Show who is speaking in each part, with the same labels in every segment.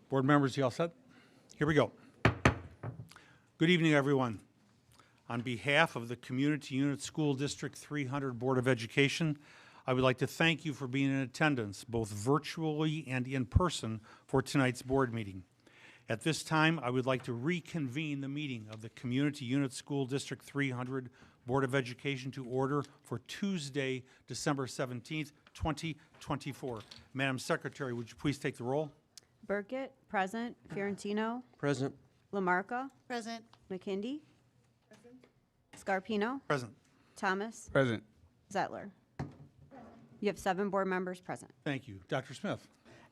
Speaker 1: Board members, you all set? Here we go. Good evening, everyone. On behalf of the Community Unit School District 300 Board of Education, I would like to thank you for being in attendance, both virtually and in person, for tonight's board meeting. At this time, I would like to reconvene the meeting of the Community Unit School District 300 Board of Education to order for Tuesday, December 17th, 2024. Madam Secretary, would you please take the roll?
Speaker 2: Burkett, present. Fiorentino,
Speaker 3: Present.
Speaker 2: Lamarca,
Speaker 4: Present.
Speaker 2: McKindy, Scarpino,
Speaker 1: Present.
Speaker 2: Thomas,
Speaker 3: Present.
Speaker 2: Zettler. You have 7 board members present.
Speaker 1: Thank you. Dr. Smith.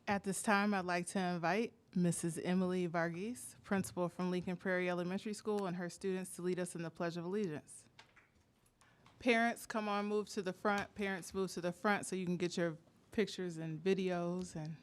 Speaker 4: At this time, I'd like to invite Mrs. Emily Varghese, principal from Lincoln Prairie Elementary School, and her students to lead us in the Pledge of Allegiance. Parents, come on, move to the front. Parents, move to the front so you can get your pictures and videos and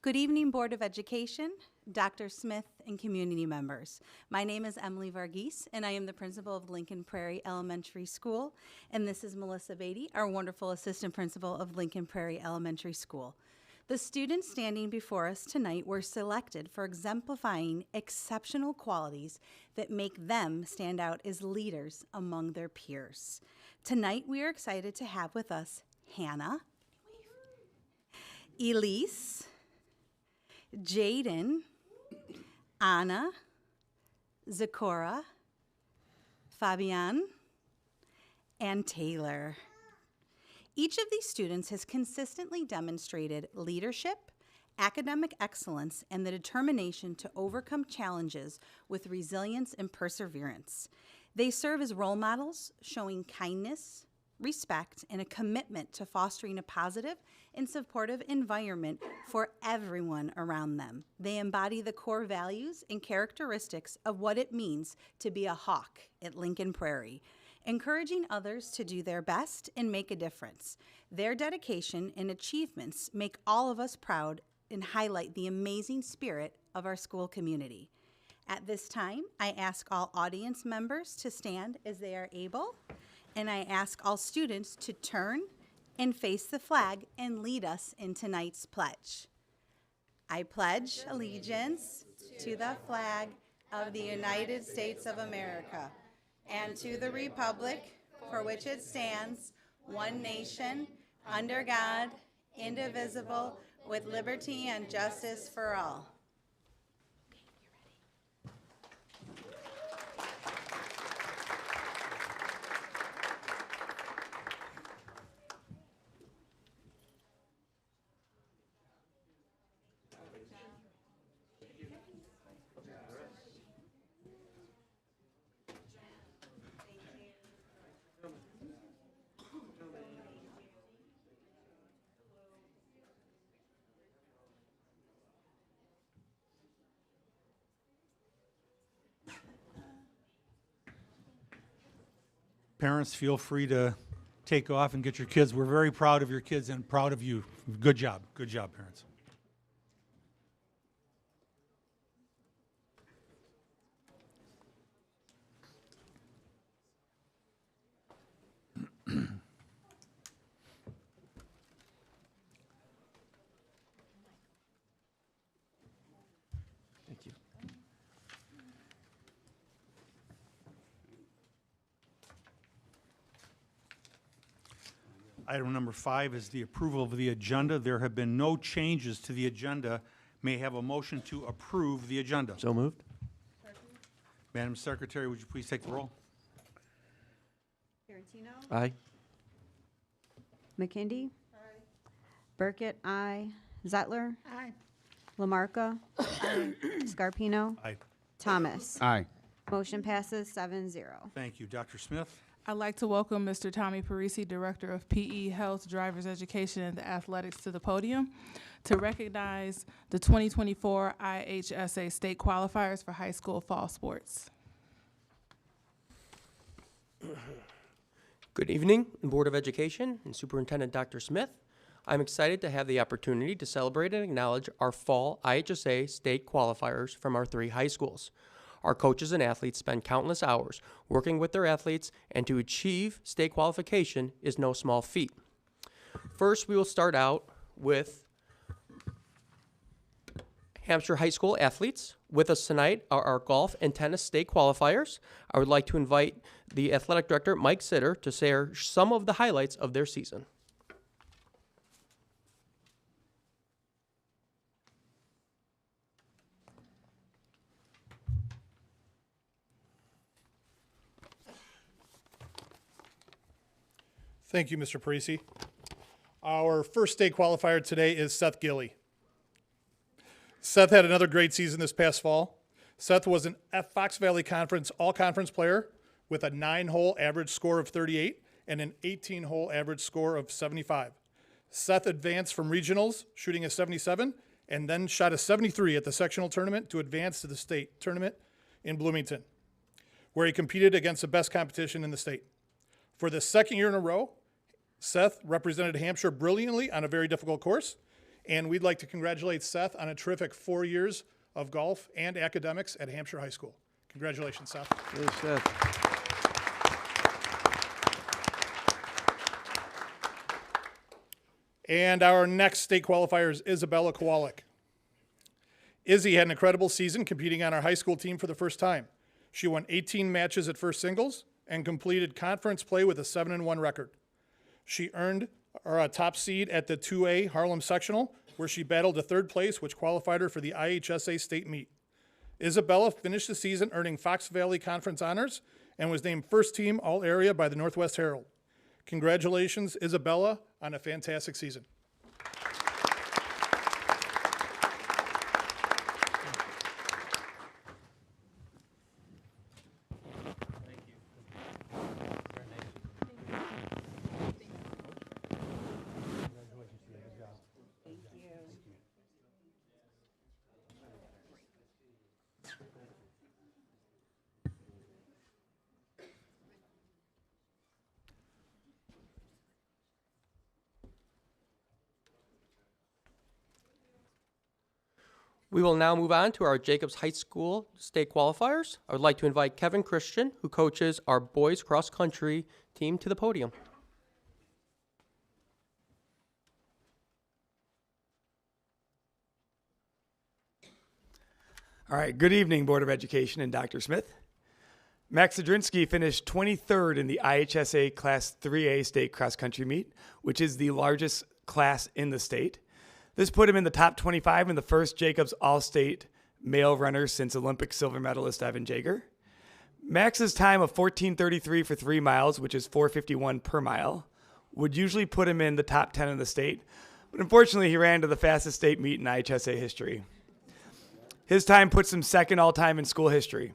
Speaker 5: Good evening, Board of Education, Dr. Smith, and community members. My name is Emily Varghese, and I am the principal of Lincoln Prairie Elementary School, and this is Melissa Beatty, our wonderful assistant principal of Lincoln Prairie Elementary School. The students standing before us tonight were selected for exemplifying exceptional qualities that make them stand out as leaders among their peers. Tonight, we are excited to have with us Hannah, Elise, Jaden, Anna, Zikora, Fabian, and Taylor. Each of these students has consistently demonstrated leadership, academic excellence, and the determination to overcome challenges with resilience and perseverance. They serve as role models, showing kindness, respect, and a commitment to fostering a positive and supportive environment for everyone around them. They embody the core values and characteristics of what it means to be a hawk at Lincoln Prairie, encouraging others to do their best and make a difference. Their dedication and achievements make all of us proud and highlight the amazing spirit of our school community. At this time, I ask all audience members to stand as they are able, and I ask all students to turn and face the flag and lead us in tonight's pledge. I pledge allegiance to the flag of the United States of America and to the republic for which it stands, one nation, under God, indivisible, with liberty and justice for all.
Speaker 1: Parents, feel free to take off and get your kids. We're very proud of your kids and proud of you. Good job, parents.
Speaker 3: Thank you.
Speaker 1: Item number 5 is the approval of the agenda. There have been no changes to the agenda. May I have a motion to approve the agenda?
Speaker 3: So moved.
Speaker 1: Madam Secretary, would you please take the roll?
Speaker 2: Fiorentino,
Speaker 3: Aye.
Speaker 2: McKindy, Burkett, aye. Zettler,
Speaker 4: Aye.
Speaker 2: Lamarca, Scarpino,
Speaker 1: Aye.
Speaker 2: Thomas.
Speaker 3: Aye.
Speaker 2: Motion passes 7-0.
Speaker 1: Thank you. Dr. Smith?
Speaker 4: I'd like to welcome Mr. Tommy Parisi, Director of PE, Health, Driver's Education, and Athletics to the podium to recognize the 2024 IHSA state qualifiers for high school fall sports.
Speaker 3: Good evening, Board of Education and Superintendent Dr. Smith. I'm excited to have the opportunity to celebrate and acknowledge our fall IHSA state qualifiers from our 3 high schools. Our coaches and athletes spend countless hours working with their athletes, and to achieve state qualification is no small feat. First, we will start out with Hampshire High School athletes. With us tonight are our golf and tennis state qualifiers. I would like to invite the athletic director, Mike Sitter, to share some of the highlights of their season.
Speaker 6: Thank you, Mr. Parisi. Our first state qualifier today is Seth Gilly. Seth had another great season this past fall. Seth was an Fox Valley Conference all-conference player with a 9-hole average score of 38 and an 18-hole average score of 75. Seth advanced from regionals, shooting a 77, and then shot a 73 at the sectional tournament to advance to the state tournament in Bloomington, where he competed against the best competition in the state. For the second year in a row, Seth represented Hampshire brilliantly on a very difficult course, and we'd like to congratulate Seth on a terrific 4 years of golf and academics at Hampshire High School. Congratulations, Seth.
Speaker 7: Yes, Seth.
Speaker 6: And our next state qualifier is Isabella Kowalik. Izzy had an incredible season competing on our high school team for the first time. She won 18 matches at first singles and completed conference play with a 7-1 record. She earned a top seed at the 2A Harlem Sectional, where she battled to third place, which qualified her for the IHSA state meet. Isabella finished the season earning Fox Valley Conference honors and was named first team All-Area by the Northwest Herald. Congratulations, Isabella, on a fantastic season.
Speaker 3: We will now move on to our Jacobs High School state qualifiers. I would like to invite Kevin Christian, who coaches our boys cross country team, to the podium.
Speaker 7: All right, good evening, Board of Education and Dr. Smith. Max Zadrinsky finished 23rd in the IHSA Class 3A state cross-country meet, which is the largest class in the state. This put him in the top 25 and the first Jacobs All-State male runner since Olympic silver medalist Evan Jager. Max's time of 14:33 for 3 miles, which is 4:51 per mile, would usually put him in the top 10 in the state, but unfortunately he ran to the fastest state meet in IHSA history. His time puts him second all-time in school history.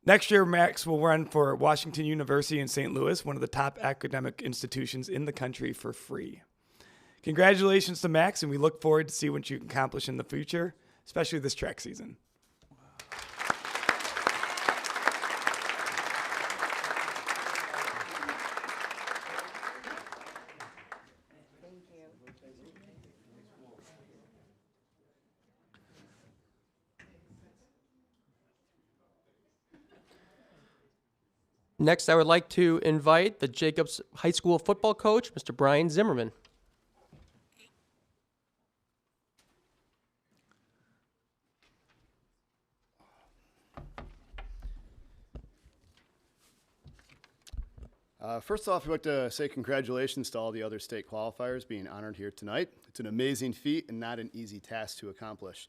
Speaker 7: Next year, Max will run for Washington University in St. Louis, one of the top academic institutions in the country, for free. Congratulations to Max, and we look forward to see what you can accomplish in the future, especially this track season.
Speaker 3: Next, I would like to invite the Jacobs High School football coach, Mr. Brian Zimmerman.
Speaker 8: First off, I'd like to say congratulations to all the other state qualifiers being honored here tonight. It's an amazing feat and not an easy task to accomplish.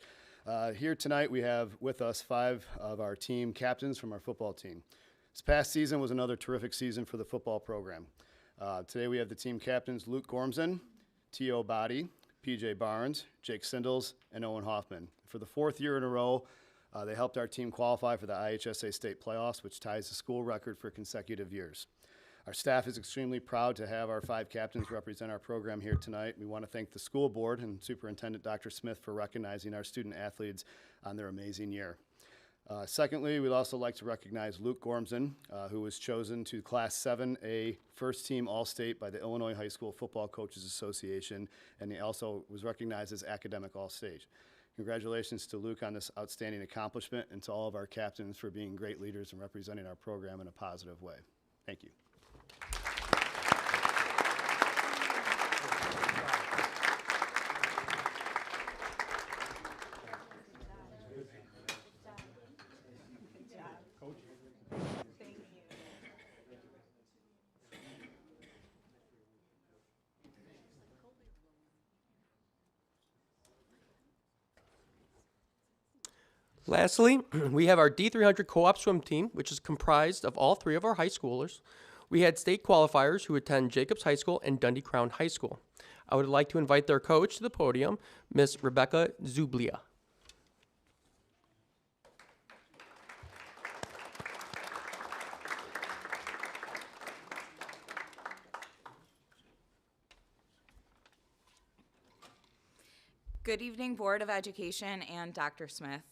Speaker 8: Here tonight we have with us 5 of our team captains from our football team. This past season was another terrific season for the football program. Today we have the team captains Luke Gormson, T.O. Body, P.J. Barnes, Jake Sindels, and Owen Hoffman. For the 4th year in a row, they helped our team qualify for the IHSA state playoffs, which ties the school record for consecutive years. Our staff is extremely proud to have our 5 captains represent our program here tonight. We want to thank the school board and Superintendent Dr. Smith for recognizing our student athletes on their amazing year. Secondly, we'd also like to recognize Luke Gormson, who was chosen to Class 7A First Team All-State by the Illinois High School Football Coaches Association, and he also was recognized as Academic All-State. Congratulations to Luke on this outstanding accomplishment, and to all of our captains for being great leaders and representing our program in a positive way. Thank you.
Speaker 3: Lastly, we have our D300 co-op swim team, which is comprised of all three of our high schoolers. We had state qualifiers who attend Jacobs High School and Dundee Crown High School. I would like to invite their coach to the podium, Miss Rebecca Zublia.
Speaker 9: Good evening, Board of Education and Dr. Smith.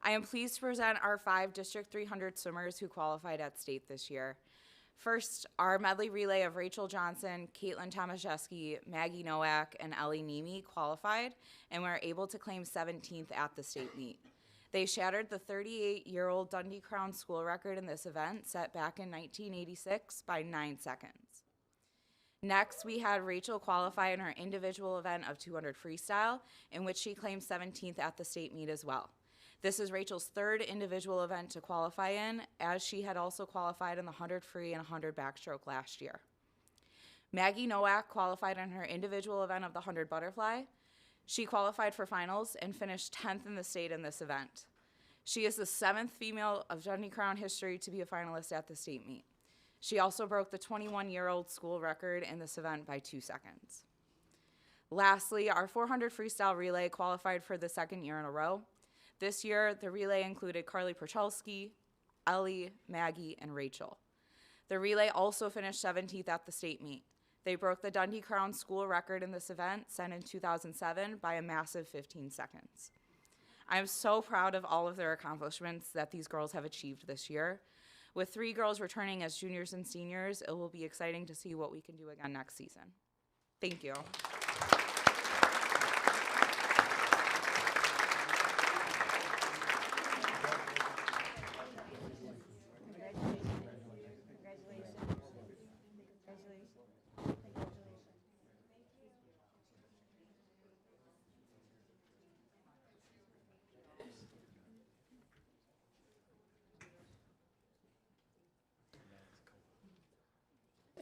Speaker 9: I am pleased to present our 5 District 300 swimmers who qualified at state this year. First, our medley relay of Rachel Johnson, Caitlin Tomaszewski, Maggie Nowak, and Ellie Nemi qualified and were able to claim 17th at the state meet. They shattered the 38-year-old Dundee Crown school record in this event set back in 1986 by 9 seconds. Next, we had Rachel qualify in her individual event of 200 freestyle, in which she claimed 17th at the state meet as well. This is Rachel's 3rd individual event to qualify in, as she had also qualified in the 100 free and 100 backstroke last year. Maggie Nowak qualified in her individual event of the 100 butterfly. She qualified for finals and finished 10th in the state in this event. She is the 7th female of Dundee Crown history to be a finalist at the state meet. She also broke the 21-year-old school record in this event by 2 seconds. Lastly, our 400 freestyle relay qualified for the 2nd year in a row. This year, the relay included Carly Prochalski, Ellie, Maggie, and Rachel. The relay also finished 17th at the state meet. They broke the Dundee Crown school record in this event, set in 2007, by a massive 15 seconds. I am so proud of all of their accomplishments that these girls have achieved this year. With 3 girls returning as juniors and seniors, it will be exciting to see what we can do again next season. Thank you.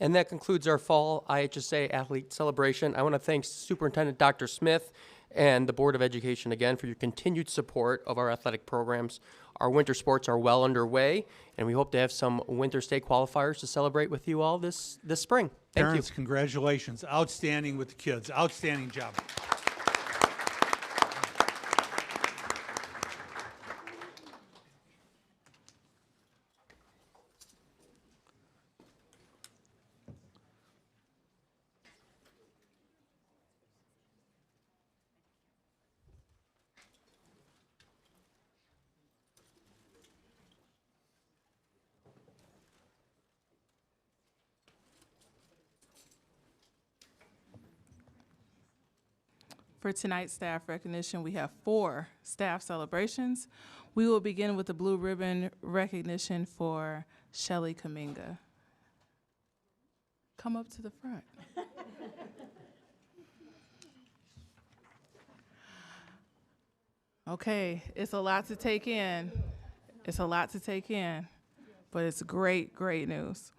Speaker 3: And that concludes our fall IHSA athlete celebration. I want to thank Superintendent Dr. Smith and the Board of Education again for your continued support of our athletic programs. Our winter sports are well underway, and we hope to have some winter state qualifiers to celebrate with you all this spring. Thank
Speaker 1: Parents,
Speaker 3: you.
Speaker 1: congratulations. Outstanding with the kids. Outstanding job.
Speaker 4: For tonight's staff recognition, we have 4 staff celebrations. We will begin with the blue ribbon recognition for Shelly Kaminga. Come up to the front. Okay, it's a lot to take in. It's a lot to take in, but it's great, great news.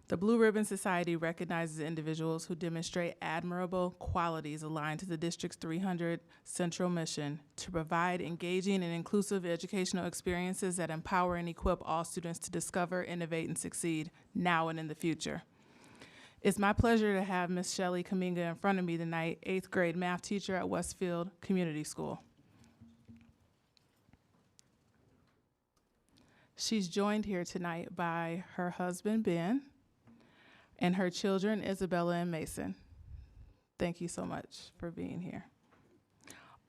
Speaker 4: The Blue Ribbon Society recognizes individuals who demonstrate admirable qualities aligned to the District's 300 central mission to provide engaging and inclusive educational experiences that empower and equip all students to discover, innovate, and succeed now and in the future. It's my pleasure to have Ms. Shelly Kaminga in front of me tonight, 8th grade math teacher at Westfield Community School. She's joined here tonight by her husband, Ben, and her children, Isabella and Mason. Thank you so much for being here.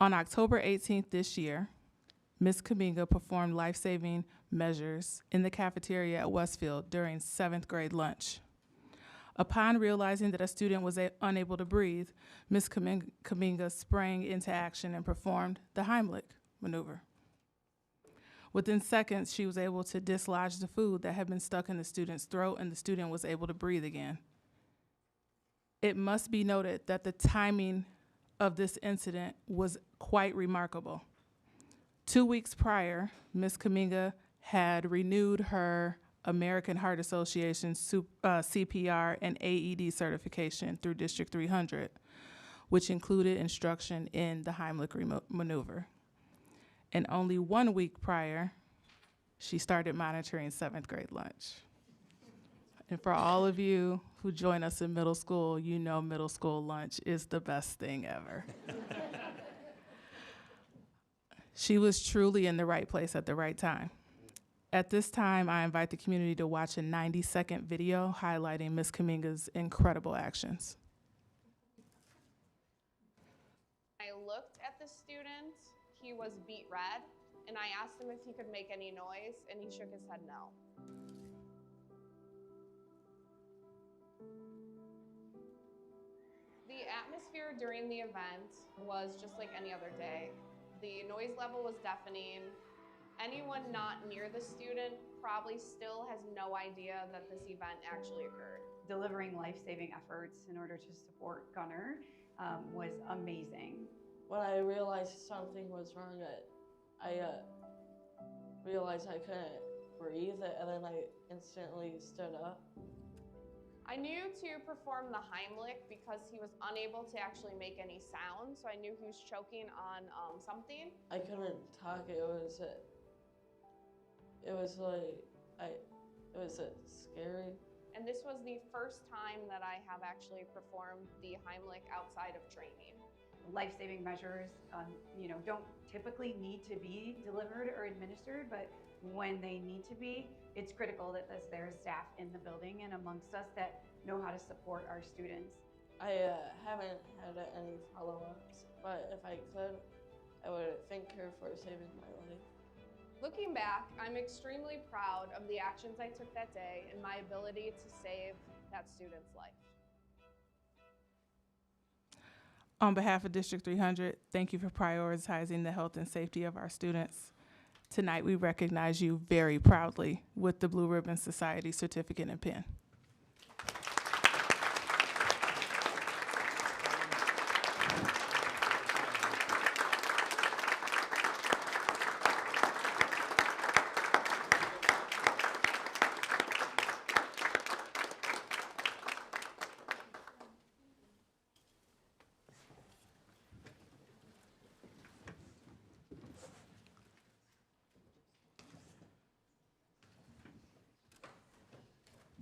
Speaker 4: On October 18th this year, Ms. Kaminga performed life-saving measures in the cafeteria at Westfield during 7th grade lunch. Upon realizing that a student was unable to breathe, Ms. Kaminga sprang into action and performed the Heimlich maneuver. Within seconds, she was able to dislodge the food that had been stuck in the student's throat, and the student was able to breathe again. It must be noted that the timing of this incident was quite remarkable. 2 weeks prior, Ms. Kaminga had renewed her American Heart Association CPR and AED certification through District 300, which included instruction in the Heimlich maneuver. And only 1 week prior, she started monitoring 7th grade lunch. And for all of you who join us in middle school, you know middle school lunch is the best thing ever. She was truly in the right place at the right time. At this time, I invite the community to watch a 90-second video highlighting Ms. Kaminga's incredible actions.
Speaker 10: I looked at the student, he was beet red, and I asked him if he could make any noise, and he shook his head no. The atmosphere during the event was just like any other day. The noise level was deafening. Anyone not near the student probably still has no idea that this event actually occurred.
Speaker 2: Delivering life-saving efforts in order to support Gunnar was amazing.
Speaker 11: When I realized something was wrong, I realized I couldn't breathe, and then I instantly stood up.
Speaker 10: I knew to perform the Heimlich because he was unable to actually make any sound, so I knew he was choking on something.
Speaker 11: I couldn't talk. It was scary.
Speaker 10: And this was the first time that I have actually performed the Heimlich outside of training.
Speaker 2: Life-saving measures, don't typically need to be delivered or administered, but when they need to be, it's critical that there is staff in the building and amongst us that know how to support our students.
Speaker 11: I haven't had any follow-ups, but if I could, I would thank her for saving my life.
Speaker 10: Looking back, I'm extremely proud of the actions I took that day and my ability to save that student's life.
Speaker 4: On behalf of District 300, thank you for prioritizing the health and safety of our students. Tonight, we recognize you very proudly with the Blue Ribbon Society certificate and pin.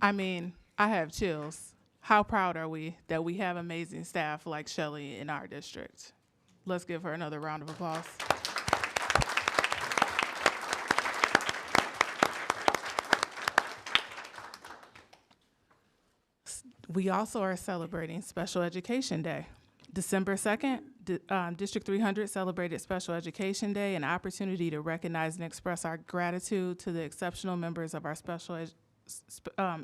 Speaker 4: I mean, I have chills. How proud are we that we have amazing staff like Shelly in our district? Let's give her another round of applause. We also are celebrating Special Education Day. December 2nd, District 300 celebrated Special Education Day, an opportunity to recognize and express our gratitude to the exceptional members of our Special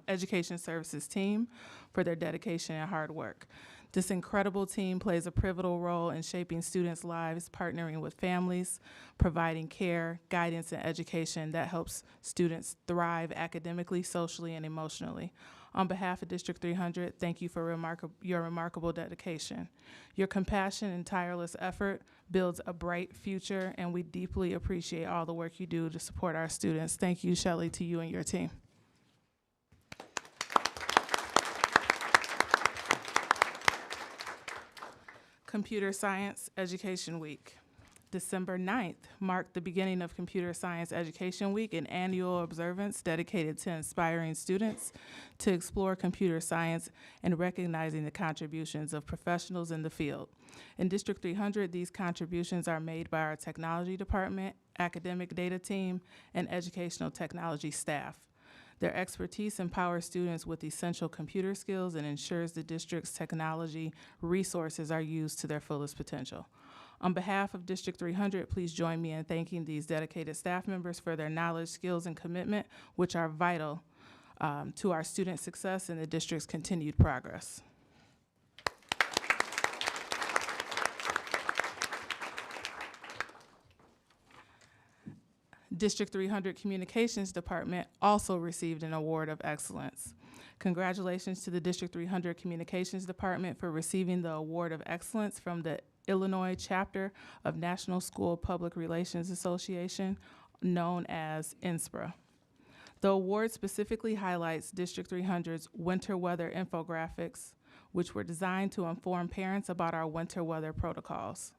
Speaker 4: Education Services team for their dedication and hard work. This incredible team plays a pivotal role in shaping students' lives, partnering with families, providing care, guidance, and education that helps students thrive academically, socially, and emotionally. On behalf of District 300, thank you for your remarkable dedication. Your compassion and tireless effort builds a bright future, and we deeply appreciate all the work you do to support our students. Thank you, Shelly, to you and your team. Computer Science Education Week. December 9th marked the beginning of Computer Science Education Week, an annual observance dedicated to inspiring students to explore computer science and recognizing the contributions of professionals in the field. In District 300, these contributions are made by our technology department, academic data team, and educational technology staff. Their expertise empowers students with essential computer skills and ensures the district's technology resources are used to their fullest potential. On behalf of District 300, please join me in thanking these dedicated staff members for their knowledge, skills, and commitment, which are vital to our student success and the district's continued progress. District 300 Communications Department also received an award of excellence. Congratulations to the District 300 Communications Department for receiving the Award of Excellence from the Illinois chapter of National School Public Relations Association, known as INSPRA. The award specifically highlights District 300's winter weather infographics, which were designed to inform parents about our winter weather protocols.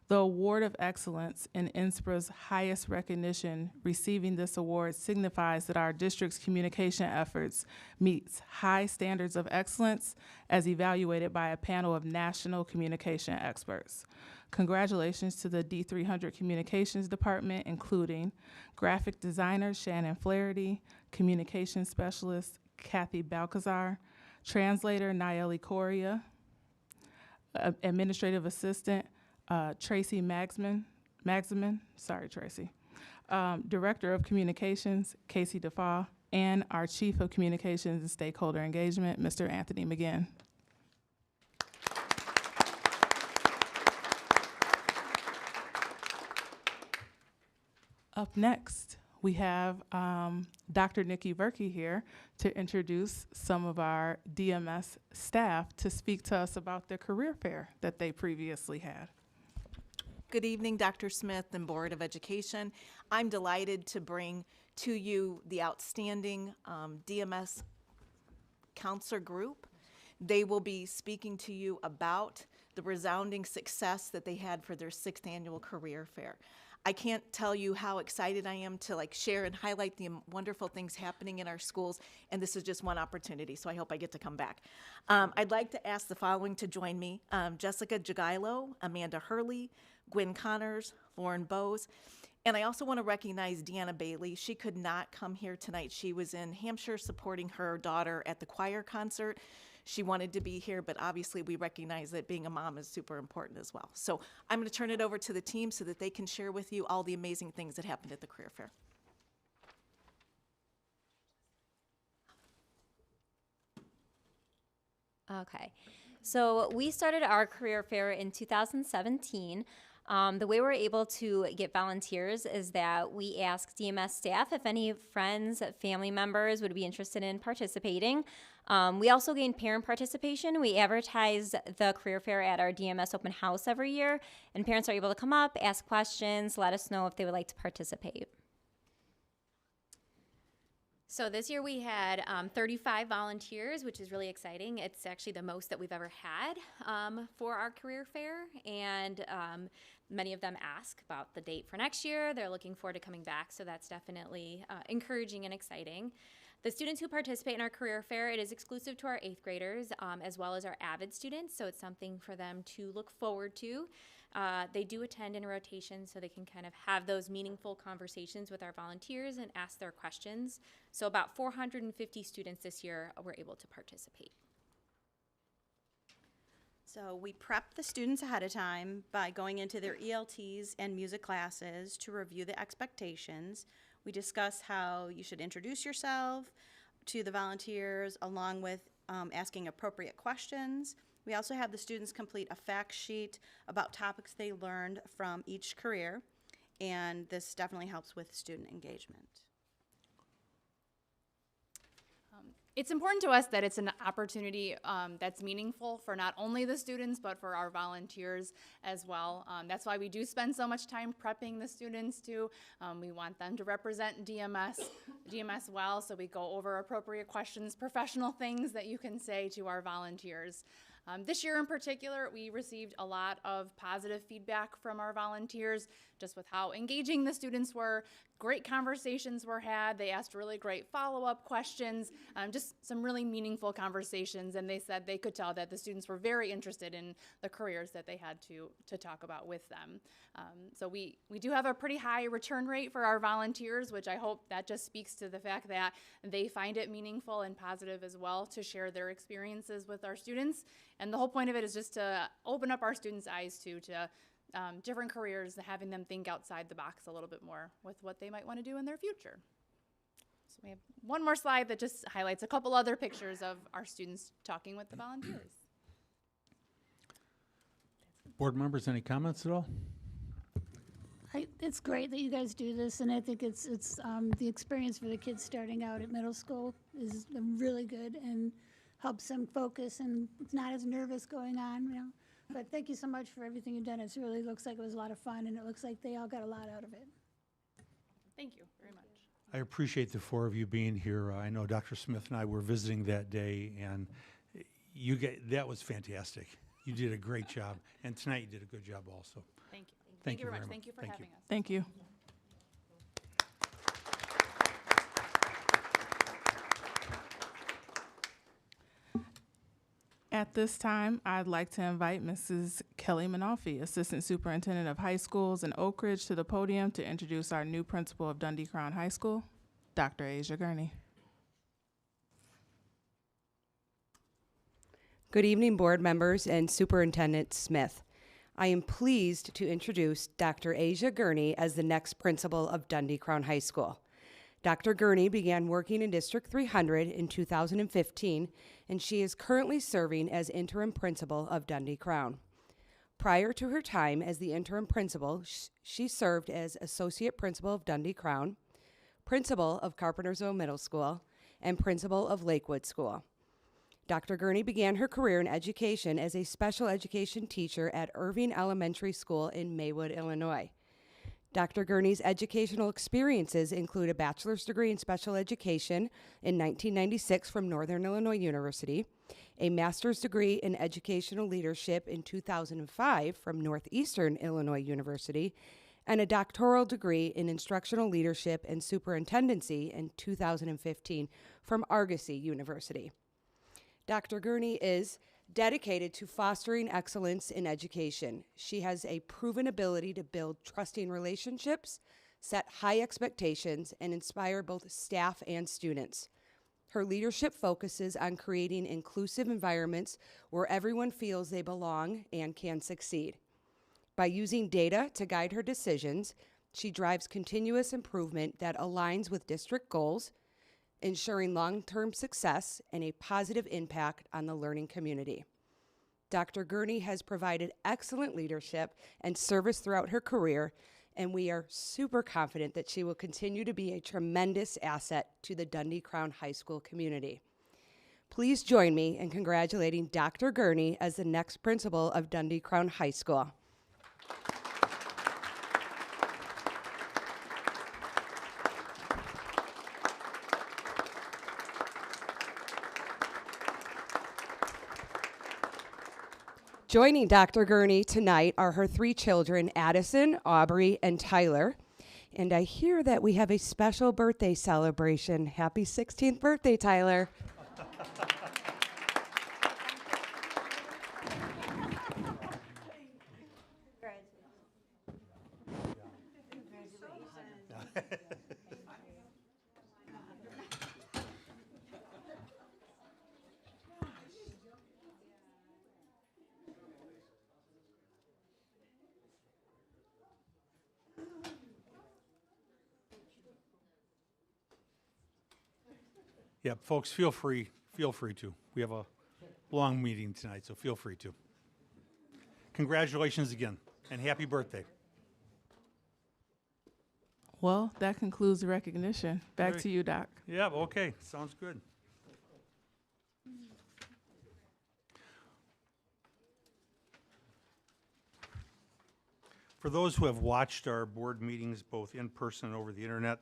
Speaker 4: The Award of Excellence in INSPRA's highest recognition receiving this award signifies that our district's communication efforts meets high standards of excellence as evaluated by a panel of national communication experts. Congratulations to the D300 Communications Department, including graphic designer Shannon Flaherty, communication specialist Kathy Balcazar, translator Nayeli Correa, administrative assistant Tracy Magsman, sorry Tracy, Director of Communications, Casey DeFaw, and our Chief of Communications and Stakeholder Engagement, Mr. Anthony McGinn. Up next, we have Dr. Nikki Verkey here to introduce some of our DMS staff to speak to us about the career fair that they previously had.
Speaker 12: Good evening, Dr. Smith and Board of Education. I'm delighted to bring to you the outstanding DMS counselor group. They will be speaking to you about the resounding success that they had for their 6th annual career fair. I can't tell you how excited I am to share and highlight the wonderful things happening in our schools, and this is just one opportunity, so I hope I get to come back. I'd like to ask the following to join me: Jessica Jagailo, Amanda Hurley, Gwen Connors, Lauren Bowes, and I also want to recognize Deanna Bailey. She could not come here tonight. She was in Hampshire supporting her daughter at the choir concert. She wanted to be here, but obviously we recognize that being a mom is super important as well. So I'm going to turn it over to the team so that they can share with you all the amazing things that happened at the career fair.
Speaker 13: Okay, so we started our career fair in 2017. The way we're able to get volunteers is that we ask DMS staff if any friends, family members would be interested in participating. We also gain parent participation. We advertise the career fair at our DMS open house every year, and parents are able to come up, ask questions, let us know if they would like to participate.
Speaker 14: So this year we had 35 volunteers, which is really exciting. It's actually the most that we've ever had for our career fair, and many of them ask about the date for next year. They're looking forward to coming back, so that's definitely encouraging and exciting. The students who participate in our career fair, it is exclusive to our 8th graders as well as our AVID students, so it's something for them to look forward to. They do attend in rotation so they can kind of have those meaningful conversations with our volunteers and ask their questions. So about 450 students this year were able to participate.
Speaker 5: So we prep the students ahead of time by going into their ELTs and music classes to review the expectations. We discuss how you should introduce yourself to the volunteers along with asking appropriate questions. We also have the students complete a fact sheet about topics they learned from each career, and this definitely helps with student engagement.
Speaker 15: It's important to us that it's an opportunity that's meaningful for not only the students, but for our volunteers as well. That's why we do spend so much time prepping the students too. We want them to represent DMS well, so we go over appropriate questions, professional things that you can say to our volunteers. This year in particular, we received a lot of positive feedback from our volunteers, just with how engaging the students were. Great conversations were had. They asked really great follow-up questions, just some really meaningful conversations, and they said they could tell that the students were very interested in the careers that they had to talk about with them. So we do have a pretty high return rate for our volunteers, which I hope that just speaks to the fact that they find it meaningful and positive as well to share their experiences with our students. And the whole point of it is just to open up our students' eyes to different careers, having them think outside the box a little bit more with what they might want to do in their future. So we have one more slide that just highlights a couple other pictures of our students talking with the volunteers.
Speaker 1: Board members, any comments at all?
Speaker 16: It's great that you guys do this, and I think it's the experience for the kids starting out at middle school is really good and helps them focus and it's not as nervous going on, you know. But thank you so much for everything you've done. It really looks like it was a lot of fun, and it looks like they all got a lot out of it.
Speaker 15: Thank you very much.
Speaker 1: I appreciate the four of you being here. I know Dr. Smith and I were visiting that day, and that was fantastic. You did a great job, and tonight you did a good job also.
Speaker 15: Thank you.
Speaker 1: Thank you
Speaker 15: very
Speaker 1: very
Speaker 15: much.
Speaker 1: much.
Speaker 15: Thank you for
Speaker 1: Thank
Speaker 15: having
Speaker 1: you.
Speaker 15: us.
Speaker 4: Thank you. At this time, I'd like to invite Mrs. Kelly Manalfi, Assistant Superintendent of High Schools in Oak Ridge, to the podium to introduce our new principal of Dundee Crown High School, Dr. Asia Gurney.
Speaker 17: Good evening, board members and Superintendent Smith. I am pleased to introduce Dr. Asia Gurney as the next principal of Dundee Crown High School. Dr. Gurney began working in District 300 in 2015, and she is currently serving as interim principal of Dundee Crown. Prior to her time as the interim principal, she served as associate principal of Dundee Crown, principal of Carpentersville Middle School, and principal of Lakewood School. Dr. Gurney began her career in education as a special education teacher at Irving Elementary School in Maywood, Illinois. Dr. Gurney's educational experiences include a bachelor's degree in special education in 1996 from Northern Illinois University, a master's degree in educational leadership in 2005 from Northeastern Illinois University, and a doctoral degree in instructional leadership and superintendency in 2015 from Argosy University. Dr. Gurney is dedicated to fostering excellence in education. She has a proven ability to build trusting relationships, set high expectations, and inspire both staff and students. Her leadership focuses on creating inclusive environments where everyone feels they belong and can succeed. By using data to guide her decisions, she drives continuous improvement that aligns with district goals, ensuring long-term success and a positive impact on the learning community. Dr. Gurney has provided excellent leadership and service throughout her career, and we are super confident that she will continue to be a tremendous asset to the Dundee Crown High School community. Please join me in congratulating Dr. Gurney as the next principal of Dundee Crown High School. Joining Dr. Gurney tonight are her three children, Addison, Aubrey, and Tyler. And I hear that we have a special birthday celebration. Happy 16th birthday, Tyler.
Speaker 1: Yeah, folks, feel free to. We have a long meeting tonight, so feel free to. Congratulations again, and happy birthday.
Speaker 4: Well, that concludes the recognition. Back
Speaker 1: Great.
Speaker 4: to you, Doc.
Speaker 1: Yeah, okay, sounds good. For those who have watched our board meetings both in person and over the internet,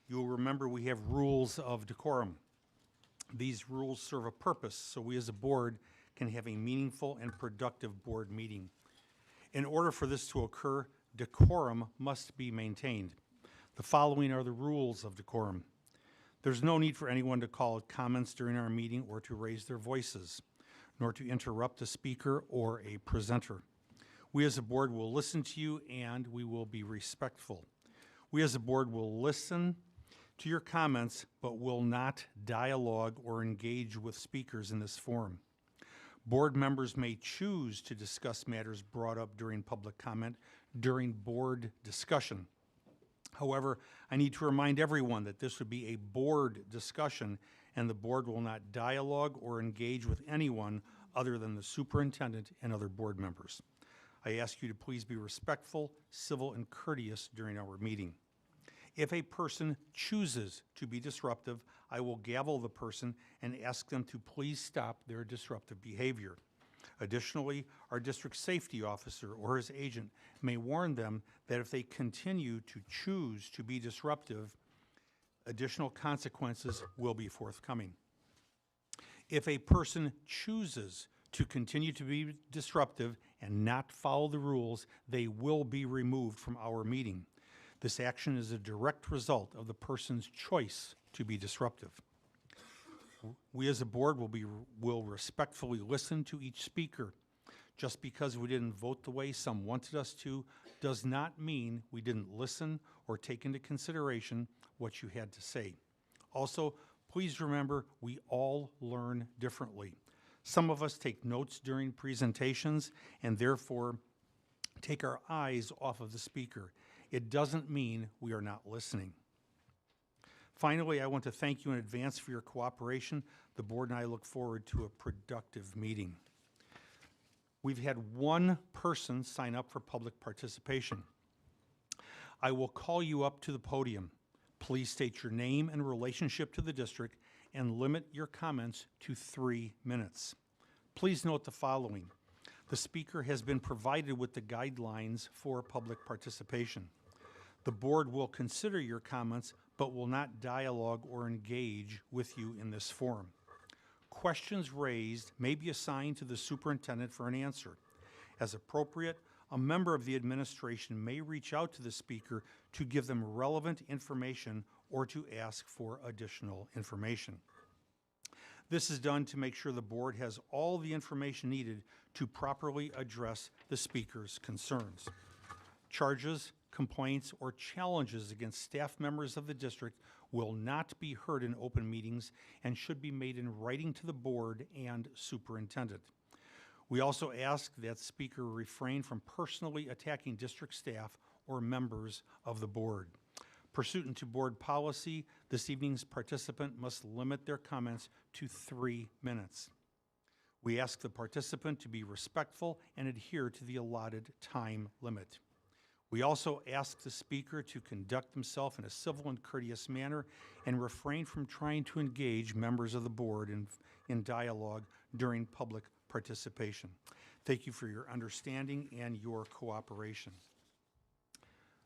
Speaker 1: you'll remember we have rules of decorum. These rules serve a purpose so we as a board can have a meaningful and productive board meeting. In order for this to occur, decorum must be maintained. The following are the rules of decorum. There's no need for anyone to call out comments during our meeting or to raise their voices, nor to interrupt a speaker or a presenter. We as a board will listen to you and we will be respectful. We as a board will listen to your comments, but will not dialogue or engage with speakers in this forum. Board members may choose to discuss matters brought up during public comment during board discussion. However, I need to remind everyone that this would be a board discussion, and the board will not dialogue or engage with anyone other than the superintendent and other board members. I ask you to please be respectful, civil, and courteous during our meeting. If a person chooses to be disruptive, I will gavel the person and ask them to please stop their disruptive behavior. Additionally, our district safety officer or his agent may warn them that if they continue to choose to be disruptive, additional consequences will be forthcoming. If a person chooses to continue to be disruptive and not follow the rules, they will be removed from our meeting. This action is a direct result of the person's choice to be disruptive. We as a board will respectfully listen to each speaker. Just because we didn't vote the way some wanted us to does not mean we didn't listen or take into consideration what you had to say. Also, please remember, we all learn differently. Some of us take notes during presentations and therefore take our eyes off of the speaker. It doesn't mean we are not listening. Finally, I want to thank you in advance for your cooperation. The board and I look forward to a productive meeting. We've had one person sign up for public participation. I will call you up to the podium. Please state your name and relationship to the district and limit your comments to 3 minutes. Please note the following. The speaker has been provided with the guidelines for public participation. The board will consider your comments, but will not dialogue or engage with you in this forum. Questions raised may be assigned to the superintendent for an answer. As appropriate, a member of the administration may reach out to the speaker to give them relevant information or to ask for additional information. This is done to make sure the board has all the information needed to properly address the speaker's concerns. Charges, complaints, or challenges against staff members of the district will not be heard in open meetings and should be made in writing to the board and superintendent. We also ask that speaker refrain from personally attacking district staff or members of the board. Pursuant to board policy, this evening's participant must limit their comments to 3 minutes. We ask the participant to be respectful and adhere to the allotted time limit. We also ask the speaker to conduct himself in a civil and courteous manner and refrain from trying to engage members of the board in dialogue during public participation. Thank you for your understanding and your cooperation.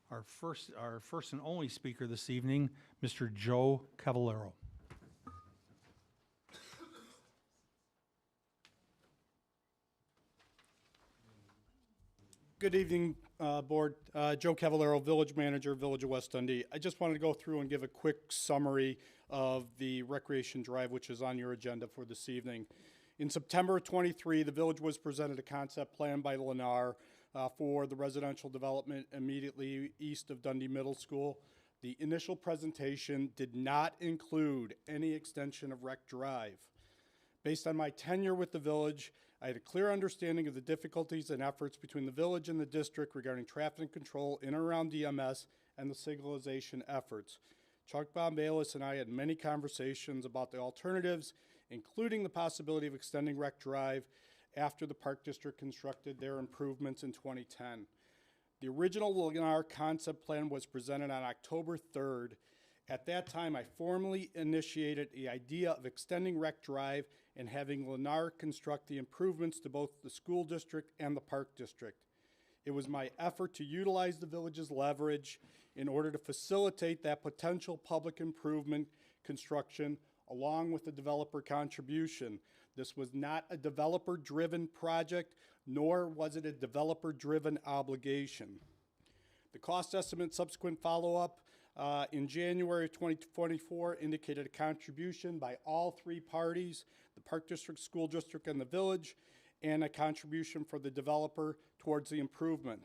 Speaker 1: Our first and only speaker this evening, Mr. Joe Cavallero.
Speaker 6: Good evening, Board. Joe Cavallero, Village Manager, Village of West Dundee. I just wanted to go through and give a quick summary of the recreation drive, which is on your agenda for this evening. In September of 23, the village was presented a concept plan by Lennar for the residential development immediately east of Dundee Middle School. The initial presentation did not include any extension of Rec Drive. Based on my tenure with the village, I had a clear understanding of the difficulties and efforts between the village and the district regarding traffic control in and around DMS and the signalization efforts. Chuck Bombalis and I had many conversations about the alternatives, including the possibility of extending Rec Drive after the Park District constructed their improvements in 2010. The original Lennar concept plan was presented on October 3rd. At that time, I formally initiated the idea of extending Rec Drive and having Lennar construct the improvements to both the school district and the Park District. It was my effort to utilize the village's leverage in order to facilitate that potential public improvement construction along with the developer contribution. This was not a developer-driven project, nor was it a developer-driven obligation. The cost estimate subsequent follow-up in January of 2024 indicated a contribution by all three parties, the Park District, School District, and the village, and a contribution for the developer towards the improvement.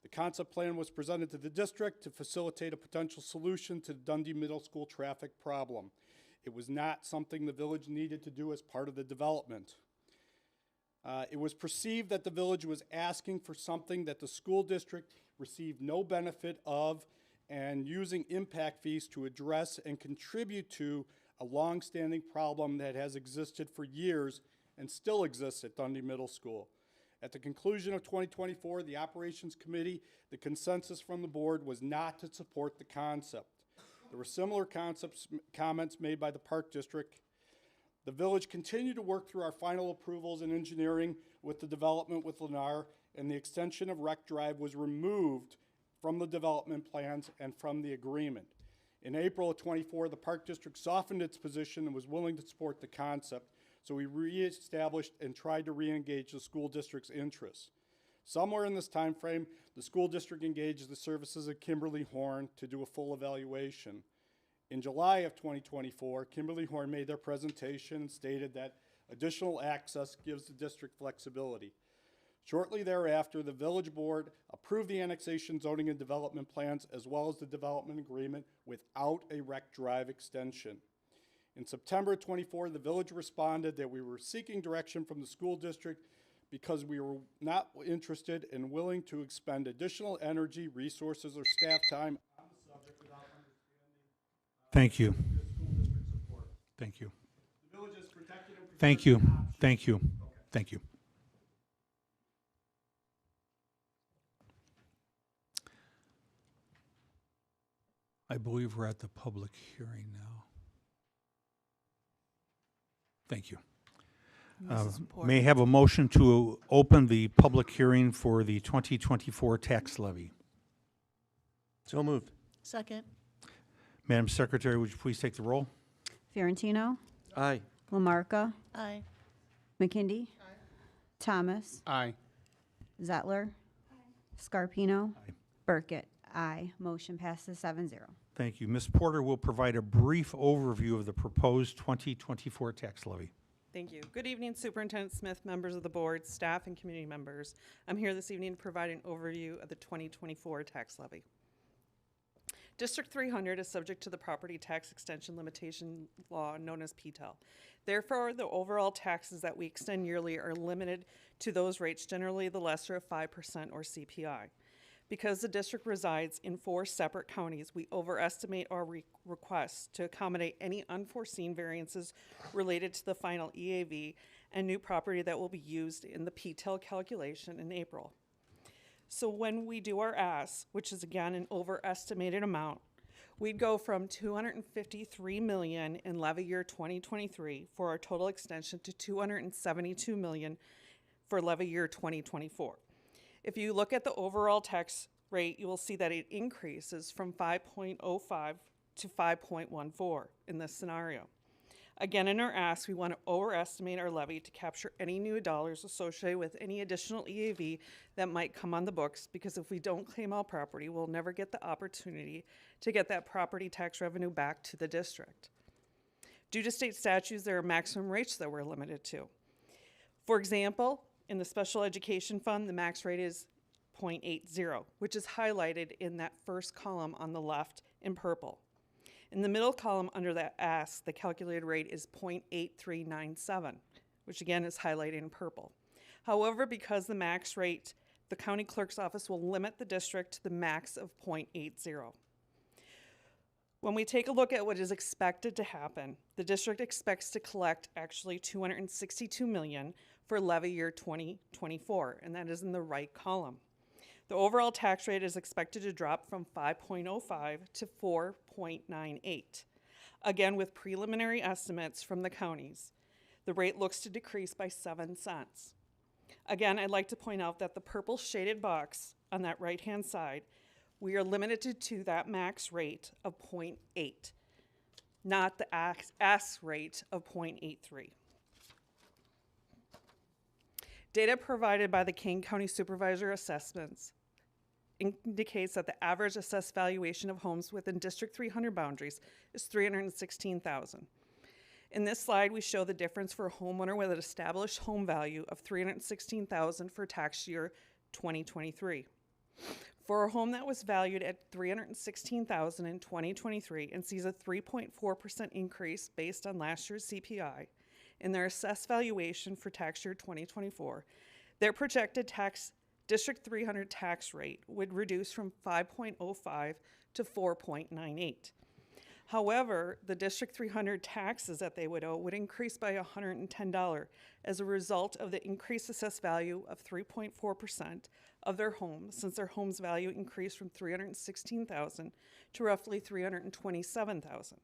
Speaker 6: The concept plan was presented to the district to facilitate a potential solution to the Dundee Middle School traffic problem. It was not something the village needed to do as part of the development.
Speaker 18: It was perceived that the village was asking for something that the school district received no benefit of, and using impact fees to address and contribute to a longstanding problem that has existed for years and still exists at Dundee Middle School. At the conclusion of 2024, the Operations Committee, the consensus from the board was not to support the concept. There were similar comments made by the Park District. The village continued to work through our final approvals and engineering with the development with Lennar, and the extension of Rec Drive was removed from the development plans and from the agreement. In April of 24, the Park District softened its position and was willing to support the concept, so we reestablished and tried to re-engage the school district's interests. Somewhere in this time frame, the school district engaged the services of Kimberly Horn to do a full evaluation. In July of 2024, Kimberly Horn made their presentation and stated that additional access gives the district flexibility. Shortly thereafter, the village board approved the annexation, zoning, and development plans, as well as the development agreement without a Rec Drive extension. In September 24, the village responded that we were seeking direction from the school district because we were not interested and willing to expend additional energy, resources, or staff time on the subject without understanding
Speaker 1: Thank you.
Speaker 18: the school district support.
Speaker 1: Thank you.
Speaker 18: The village is protected and
Speaker 1: Thank you. Thank you. Thank you. I believe we're at the public hearing now. Thank you. May I have a motion to open the public hearing for the 2024 tax levy?
Speaker 19: So moved.
Speaker 11: Second.
Speaker 1: Madam Secretary, would you please take the roll?
Speaker 20: Fiorentino,
Speaker 19: Aye.
Speaker 20: Lamarca,
Speaker 11: Aye.
Speaker 20: McKindy, Thomas,
Speaker 19: Aye.
Speaker 20: Zettler, Scarpino, Burkett. Aye. Motion passes 7-0.
Speaker 1: Thank you. Ms. Porter will provide a brief overview of the proposed 2024 tax levy.
Speaker 21: Thank you. Good evening, Superintendent Smith, members of the board, staff, and community members. I'm here this evening to provide an overview of the 2024 tax levy. District 300 is subject to the property tax extension limitation law known as PTEL. Therefore, the overall taxes that we extend yearly are limited to those rates, generally the lesser of 5% or CPI. Because the district resides in 4 separate counties, we overestimate our requests to accommodate any unforeseen variances related to the final EAV and new property that will be used in the PTEL calculation in April. So when we do our ask, which is again an overestimated amount, we'd go from $253 million in levy year 2023 for our total extension to $272 million for levy year 2024. If you look at the overall tax rate, you will see that it increases from 5.05 to 5.14 in this scenario. Again, in our ask, we want to overestimate our levy to capture any new dollars associated with any additional EAV that might come on the books, because if we don't claim all property, we'll never get the opportunity to get that property tax revenue back to the district. Due to state statutes, there are maximum rates that we're limited to. For example, in the special education fund, the max rate is 0.80, which is highlighted in that first column on the left in purple. In the middle column under that ask, the calculated rate is 0.8397, which again is highlighted in purple. However, because the max rate, the county clerk's office will limit the district to the max of 0.80. When we take a look at what is expected to happen, the district expects to collect actually $262 million for levy year 2024, and that is in the right column. The overall tax rate is expected to drop from 5.05 to 4.98. Again, with preliminary estimates from the counties, the rate looks to decrease by 7 cents. Again, I'd like to point out that the purple shaded box on that right-hand side, we are limited to that max rate of 0.8, not the ask rate of 0.83. Data provided by the Kane County Supervisor Assessments indicates that the average assessed valuation of homes within District 300 boundaries is $316,000. In this slide, we show the difference for a homeowner with an established home value of $316,000 for tax year 2023. For a home that was valued at $316,000 in 2023 and sees a 3.4% increase based on last year's CPI, in their assessed valuation for tax year 2024, their projected District 300 tax rate would reduce from 5.05 to 4.98. However, the District 300 taxes that they would owe would increase by $110 as a result of the increased assessed value of 3.4% of their home, since their home's value increased from $316,000 to roughly $327,000.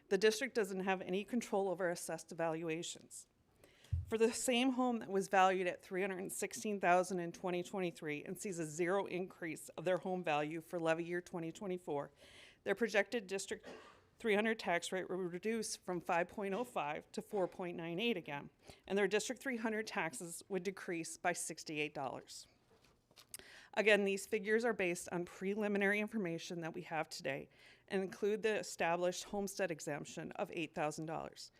Speaker 21: The district doesn't have any control over assessed valuations. For the same home that was valued at $316,000 in 2023 and sees a zero increase of their home value for levy year 2024, their projected District 300 tax rate will reduce from 5.05 to 4.98 again, and their District 300 taxes would decrease by $68. Again, these figures are based on preliminary information that we have today and include the established homestead exemption of $8,000.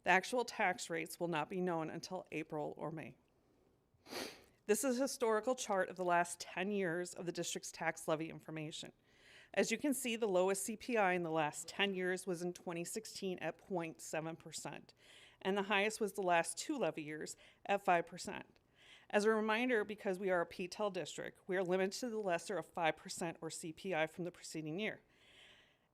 Speaker 21: The actual tax rates will not be known until April or May. This is a historical chart of the last 10 years of the district's tax levy information. As you can see, the lowest CPI in the last 10 years was in 2016 at 0.7%, and the highest was the last 2 levy years at 5%. As a reminder, because we are a PTEL district, we are limited to the lesser of 5% or CPI from the preceding year.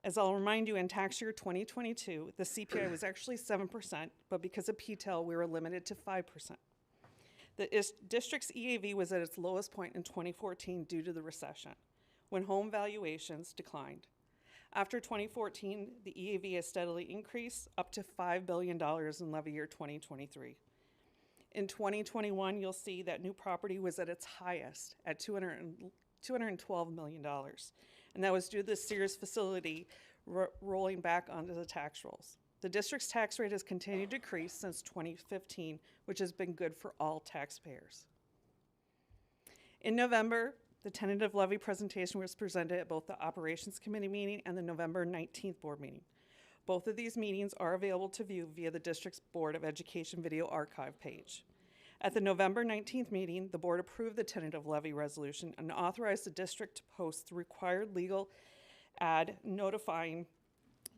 Speaker 21: As I'll remind you, in tax year 2022, the CPI was actually 7%, but because of PTEL, we were limited to 5%. The district's EAV was at its lowest point in 2014 due to the recession, when home valuations declined. After 2014, the EAV has steadily increased up to $5 billion in levy year 2023. In 2021, you'll see that new property was at its highest at $212 million. And that was due to the Sears facility rolling back onto the tax rolls. The district's tax rate has continued to decrease since 2015, which has been good for all taxpayers. In November, the tentative levy presentation was presented at both the Operations Committee meeting and the November 19th board meeting. Both of these meetings are available to view via the district's Board of Education video archive page. At the November 19th meeting, the board approved the tentative levy resolution and authorized the district to post the required legal ad notifying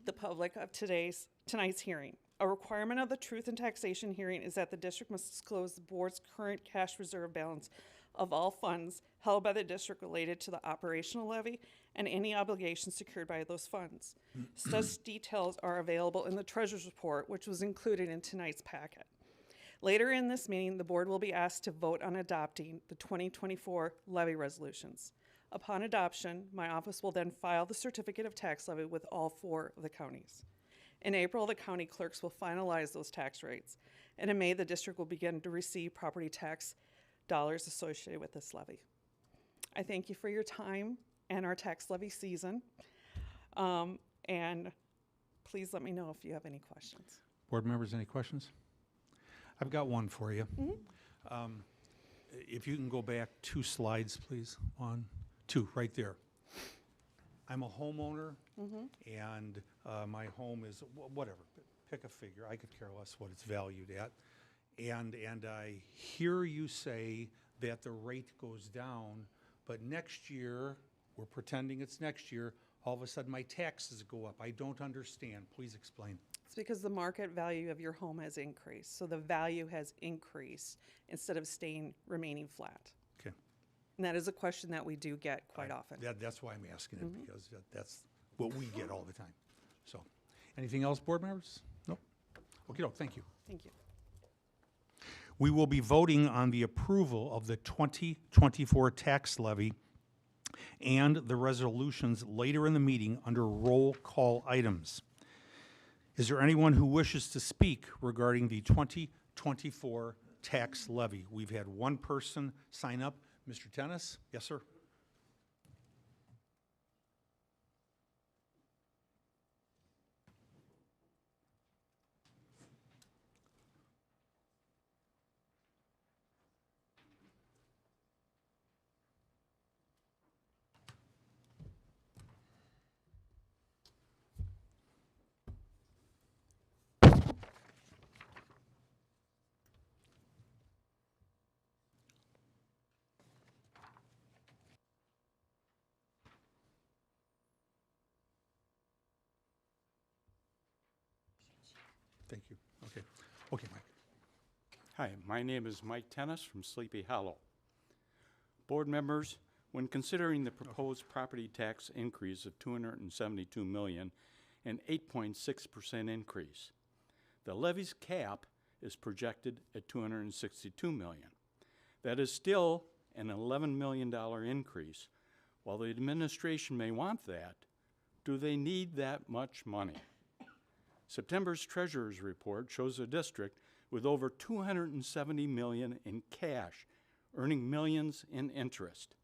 Speaker 21: the public of tonight's hearing. A requirement of the Truth in Taxation hearing is that the district must disclose the board's current cash reserve balance of all funds held by the district related to the operational levy and any obligations secured by those funds. Such details are available in the treasurer's report, which was included in tonight's packet. Later in this meeting, the board will be asked to vote on adopting the 2024 levy resolutions. Upon adoption, my office will then file the certificate of tax levy with all 4 of the counties. In April, the county clerks will finalize those tax rates, and in May, the district will begin to receive property tax dollars associated with this levy. I thank you for your time and our tax levy season, and please let me know if you have any questions.
Speaker 1: Board members, any questions? I've got one for you. If you can go back 2 slides, please. 1, 2, right there. I'm a homeowner, and my home is whatever. Pick a figure. I could care less what it's valued at. And I hear you say that the rate goes down, but next year, we're pretending it's next year, all of a sudden my taxes go up. I don't understand. Please explain.
Speaker 21: It's because the market value of your home has increased, so the value has increased instead of remaining flat.
Speaker 1: Okay.
Speaker 21: And that is a question that we do get quite often.
Speaker 1: That's why I'm asking it, because that's what we get all the time. So, anything else, board members? No? Okay, thank you.
Speaker 21: Thank you.
Speaker 1: We will be voting on the approval of the 2024 tax levy and the resolutions later in the meeting under roll call items. Is there anyone who wishes to speak regarding the 2024 tax levy? We've had one person sign up. Mr. Tennis? Yes, sir. Thank you. Okay. Okay, Mike.
Speaker 7: Hi, my name is Mike Tennis from Sleepy Hollow. Board members, when considering the proposed property tax increase of $272 million, an 8.6% increase, the levy's cap is projected at $262 million. That is still an $11 million increase. While the administration may want that, do they need that much money? September's treasurer's report shows a district with over $270 million in cash, earning millions in interest.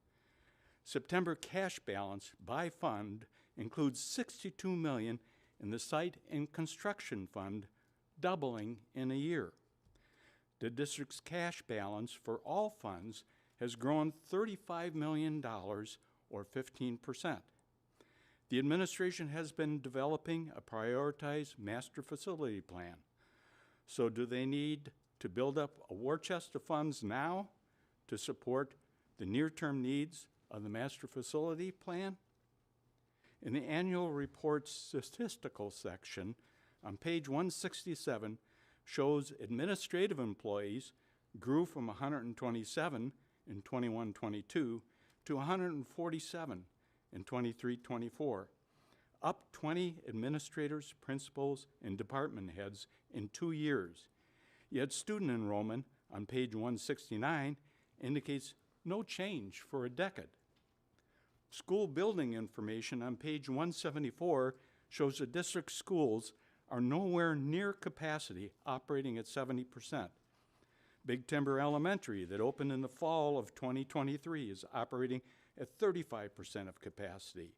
Speaker 7: September cash balance by fund includes $62 million in the site and construction fund, doubling in a year. The district's cash balance for all funds has grown $35 million, or 15%. The administration has been developing a prioritized master facility plan. So do they need to build up a war chest of funds now to support the near-term needs of the master facility plan? In the annual report statistical section on page 167 shows administrative employees grew from 127 in 21-22 to 147 in 23-24, up 20 administrators, principals, and department heads in 2 years. Yet student enrollment on page 169 indicates no change for a decade. School building information on page 174 shows the district schools are nowhere near capacity, operating at 70%. Big Timber Elementary, that opened in the fall of 2023, is operating at 35% of capacity.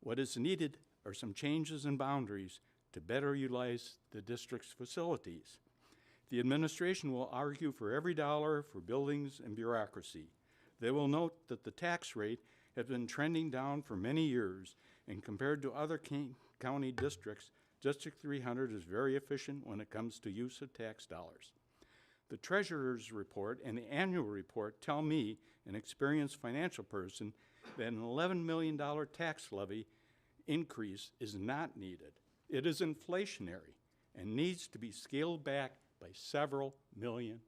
Speaker 7: What is needed are some changes in boundaries to better utilize the district's facilities. The administration will argue for every dollar for buildings and bureaucracy. They will note that the tax rate has been trending down for many years, and compared to other county districts, District 300 is very efficient when it comes to use of tax dollars. The treasurer's report and the annual report tell me, an experienced financial person, that an $11 million tax levy increase is not needed. It is inflationary and needs to be scaled back by several $1 million.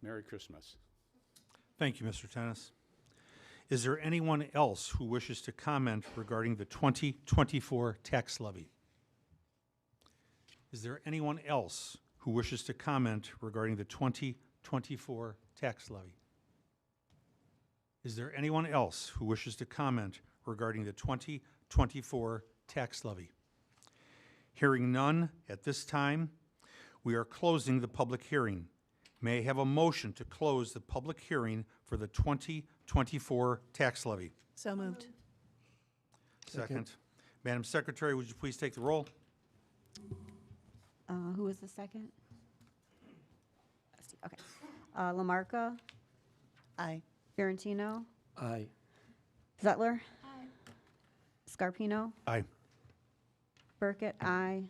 Speaker 7: Merry Christmas.
Speaker 1: Thank you, Mr. Tennis. Is there anyone else who wishes to comment regarding the 2024 tax levy? Is there anyone else who wishes to comment regarding the 2024 tax levy? Is there anyone else who wishes to comment regarding the 2024 tax levy? Hearing none at this time, we are closing the public hearing. May I have a motion to close the public hearing for the 2024 tax levy?
Speaker 12: So moved.
Speaker 1: Second. Madam Secretary, would you please take the roll?
Speaker 20: Who was the second? Okay. Lamarca?
Speaker 12: Aye.
Speaker 20: Fiorentino?
Speaker 19: Aye.
Speaker 20: Zettler? Aye. Scarpino?
Speaker 1: Aye.
Speaker 20: Burkett? Aye.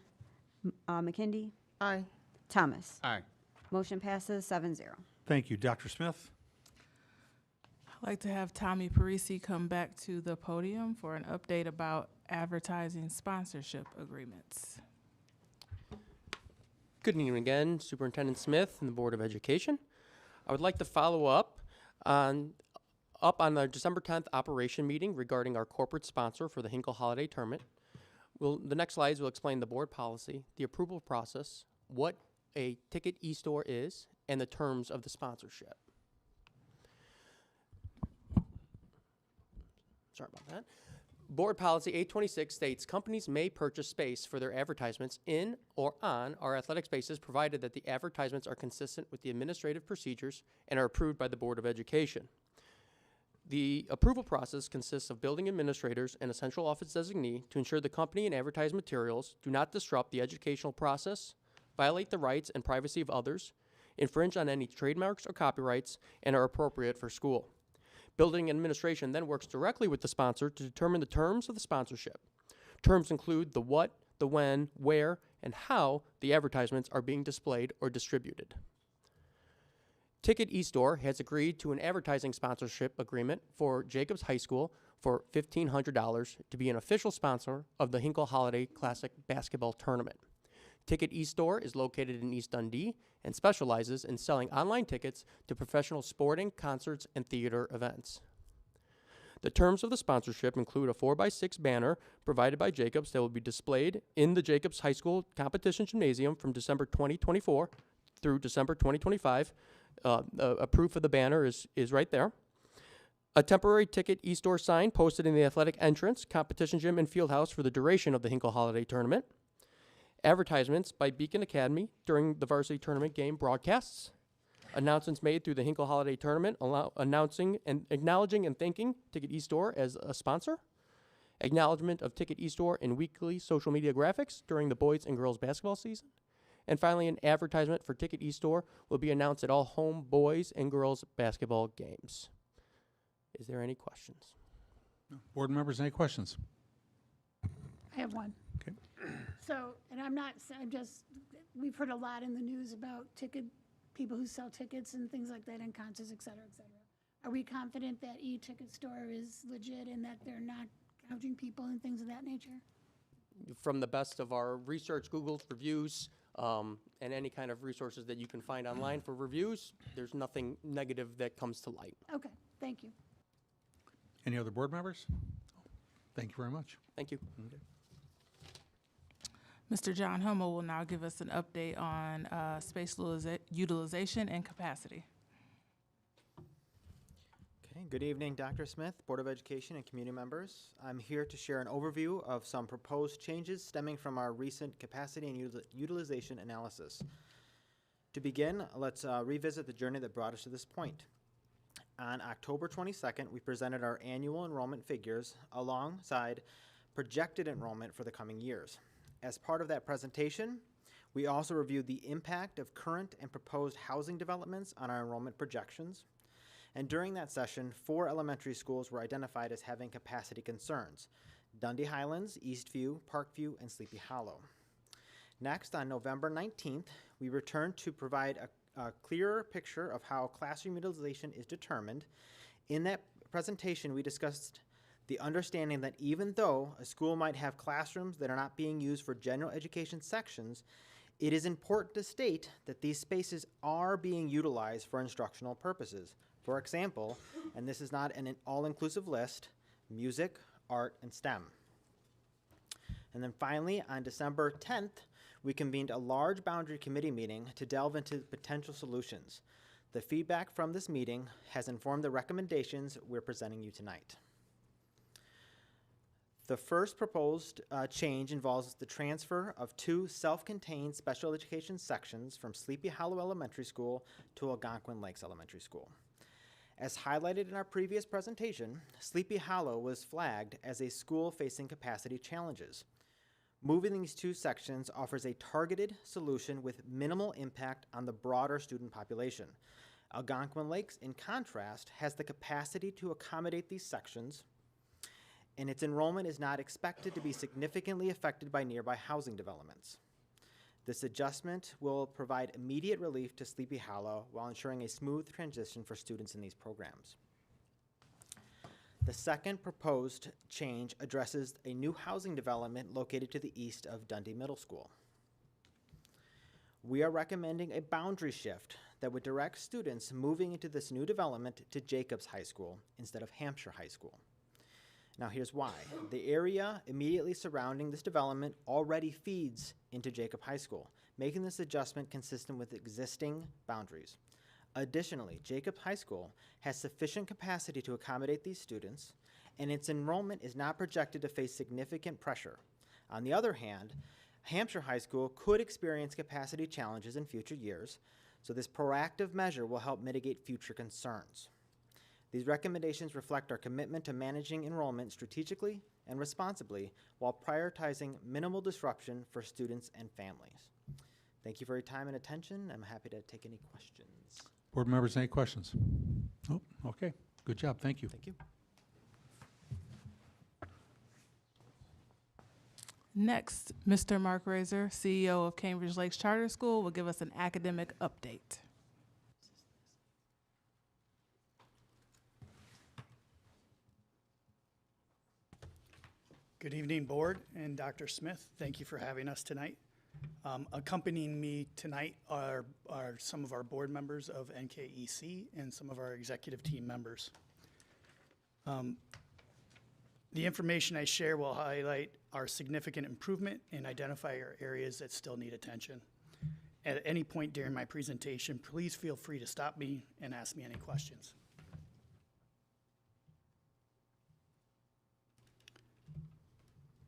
Speaker 20: McKindy?
Speaker 12: Aye.
Speaker 20: Thomas?
Speaker 19: Aye.
Speaker 20: Motion passes 7-0.
Speaker 1: Thank you. Dr. Smith?
Speaker 4: I'd like to have Tommy Parisi come back to the podium for an update about advertising sponsorship agreements.
Speaker 3: Good evening again, Superintendent Smith and the Board of Education. I would like to follow up on the December 10th operation meeting regarding our corporate sponsor for the Hinkle Holiday Tournament. The next slides will explain the board policy, the approval process, what a ticket e-store is, and the terms of the sponsorship. Sorry about that. Board Policy 826 states companies may purchase space for their advertisements in or on our athletic spaces, provided that the advertisements are consistent with the administrative procedures and are approved by the Board of Education. The approval process consists of building administrators and a central office designee to ensure the company and advertised materials do not disrupt the educational process, violate the rights and privacy of others, infringe on any trademarks or copyrights, and are appropriate for school. Building administration then works directly with the sponsor to determine the terms of the sponsorship. Terms include the what, the when, where, and how the advertisements are being displayed or distributed. Ticket eStore has agreed to an advertising sponsorship agreement for Jacobs High School for $1,500 to be an official sponsor of the Hinkle Holiday Classic Basketball Tournament. Ticket eStore is located in East Dundee and specializes in selling online tickets to professional sporting, concerts, and theater events. The terms of the sponsorship include a 4x6 banner provided by Jacobs that will be displayed in the Jacobs High School Competition Gymnasium from December 2024 through December 2025. A proof of the banner is right there. A temporary ticket eStore sign posted in the athletic entrance, competition gym, and field house for the duration of the Hinkle Holiday Tournament. Advertisements by Beacon Academy during the varsity tournament game broadcasts. Announcements made through the Hinkle Holiday Tournament announcing and acknowledging and thanking Ticket eStore as a sponsor. Acknowledgement of Ticket eStore in weekly social media graphics during the boys and girls basketball season. And finally, an advertisement for Ticket eStore will be announced at all home boys and girls basketball games. Is there any questions?
Speaker 1: Board members, any questions?
Speaker 16: I have one.
Speaker 1: Okay.
Speaker 16: So, and I'm just, we've heard a lot in the news about people who sell tickets and things like that in concerts, et cetera, et cetera. Are we confident that e-ticket store is legit and that they're not gouging people and things of that nature?
Speaker 3: From the best of our research, Google's reviews, and any kind of resources that you can find online for reviews, there's nothing negative that comes to light.
Speaker 16: Okay, thank you.
Speaker 1: Any other board members? Thank you very much.
Speaker 3: Thank you.
Speaker 1: Okay.
Speaker 4: Mr. John Hummel will now give us an update on space utilization and capacity.
Speaker 8: Okay, good evening, Dr. Smith, Board of Education, and community members. I'm here to share an overview of some proposed changes stemming from our recent capacity and utilization analysis. To begin, let's revisit the journey that brought us to this point. On October 22nd, we presented our annual enrollment figures alongside projected enrollment for the coming years. As part of that presentation, we also reviewed the impact of current and proposed housing developments on our enrollment projections. And during that session, 4 elementary schools were identified as having capacity concerns: Dundee Highlands, Eastview, Parkview, and Sleepy Hollow. Next, on November 19th, we returned to provide a clearer picture of how classroom utilization is determined. In that presentation, we discussed the understanding that even though a school might have classrooms that are not being used for general education sections, it is important to state that these spaces are being utilized for instructional purposes. For example, and this is not an all-inclusive list, music, art, and STEM. And then finally, on December 10th, we convened a large boundary committee meeting to delve into potential solutions. The feedback from this meeting has informed the recommendations we're presenting you tonight. The first proposed change involves the transfer of 2 self-contained special education sections from Sleepy Hollow Elementary School to Algonquin Lakes Elementary School. As highlighted in our previous presentation, Sleepy Hollow was flagged as a school facing capacity challenges. Moving these 2 sections offers a targeted solution with minimal impact on the broader student population. Algonquin Lakes, in contrast, has the capacity to accommodate these sections, and its enrollment is not expected to be significantly affected by nearby housing developments. This adjustment will provide immediate relief to Sleepy Hollow while ensuring a smooth transition for students in these programs. The second proposed change addresses a new housing development located to the east of Dundee Middle School. We are recommending a boundary shift that would direct students moving into this new development to Jacobs High School instead of Hampshire High School. Now here's why. The area immediately surrounding this development already feeds into Jacob High School, making this adjustment consistent with existing boundaries. Additionally, Jacob High School has sufficient capacity to accommodate these students, and its enrollment is not projected to face significant pressure. On the other hand, Hampshire High School could experience capacity challenges in future years, so this proactive measure will help mitigate future concerns. These recommendations reflect our commitment to managing enrollment strategically and responsibly while prioritizing minimal disruption for students and families. Thank you for your time and attention. I'm happy to take any questions.
Speaker 1: Board members, any questions? Oh, okay. Good job. Thank you.
Speaker 8: Thank you.
Speaker 4: Next, Mr. Mark Razor, CEO of Cambridge Lakes Charter School, will give us an academic update.
Speaker 22: Good evening, Board and Dr. Smith. Thank you for having us tonight.
Speaker 9: Accompanying me tonight are some of our board members of NKEC and some of our executive team members. The information I share will highlight our significant improvement and identify our areas that still need attention. At any point during my presentation, please feel free to stop me and ask me any questions.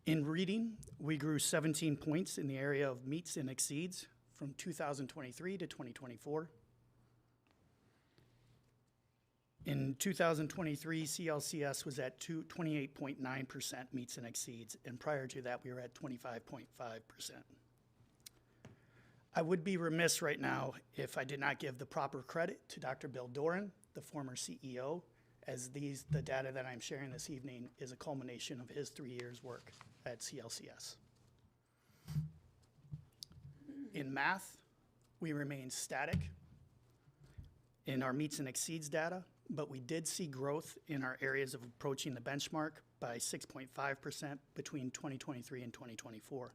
Speaker 9: In reading, we grew 17 points in the area of meets and exceeds from 2023 to 2024. In 2023, CLCS was at 28.9% meets and exceeds, and prior to that, we were at 25.5%. I would be remiss right now if I did not give the proper credit to Dr. Bill Doran, the former CEO, as the data that I'm sharing this evening is a culmination of his 3 years' work at CLCS. In math, we remained static in our meets and exceeds data, but we did see growth in our areas of approaching the benchmark by 6.5% between 2023 and 2024.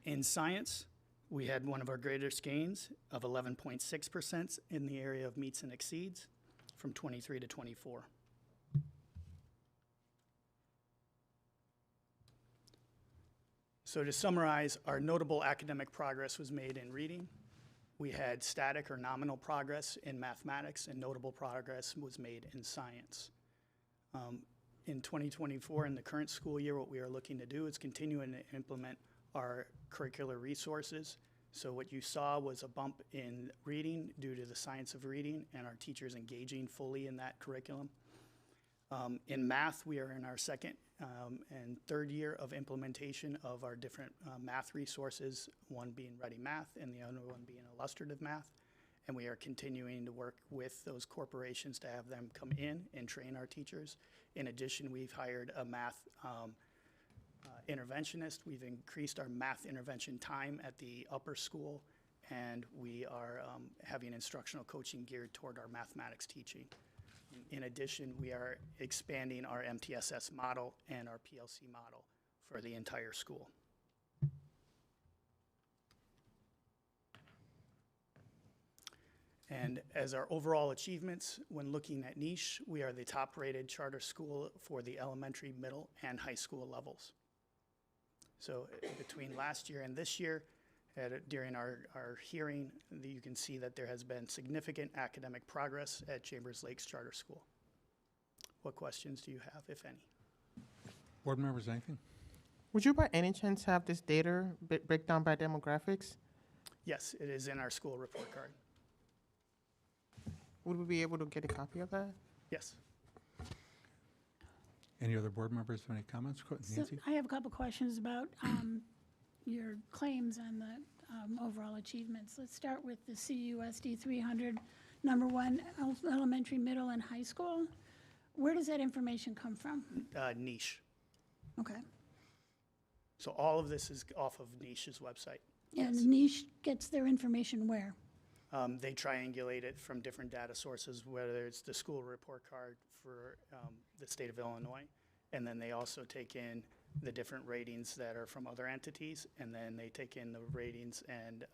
Speaker 9: In science, we had one of our greatest gains of 11.6% in the area of meets and exceeds from 23 to 24. So to summarize, our notable academic progress was made in reading. We had static or nominal progress in mathematics, and notable progress was made in science. In 2024, in the current school year, what we are looking to do is continue and implement our curricular resources. So what you saw was a bump in reading due to the science of reading and our teachers engaging fully in that curriculum. In math, we are in our second and third year of implementation of our different math resources, one being Ready Math and the other one being Illustrative Math. And we are continuing to work with those corporations to have them come in and train our teachers. In addition, we've hired a math interventionist. We've increased our math intervention time at the upper school, and we are having instructional coaching geared toward our mathematics teaching. In addition, we are expanding our MTSS model and our PLC model for the entire school. And as our overall achievements, when looking at niche, we are the top-rated charter school for the elementary, middle, and high school levels. So between last year and this year, during our hearing, you can see that there has been significant academic progress at Chambers Lakes Charter School. What questions do you have, if any?
Speaker 1: Board members, anything?
Speaker 22: Would you by any chance have this data breakdown by demographics?
Speaker 9: Yes, it is in our school report card.
Speaker 22: Would we be able to get a copy of that?
Speaker 9: Yes.
Speaker 1: Any other board members have any comments? Nancy?
Speaker 16: So I have a couple questions about your claims on the overall achievements. Let's start with the CUSD 300, number one, elementary, middle, and high school. Where does that information come from?
Speaker 9: Niche.
Speaker 16: Okay.
Speaker 9: So all of this is off of Niche's website.
Speaker 16: And Niche gets their information where?
Speaker 9: They triangulate it from different data sources, whether it's the school report card for the state of Illinois, and then they also take in the different ratings that are from other entities, and then they take in the ratings and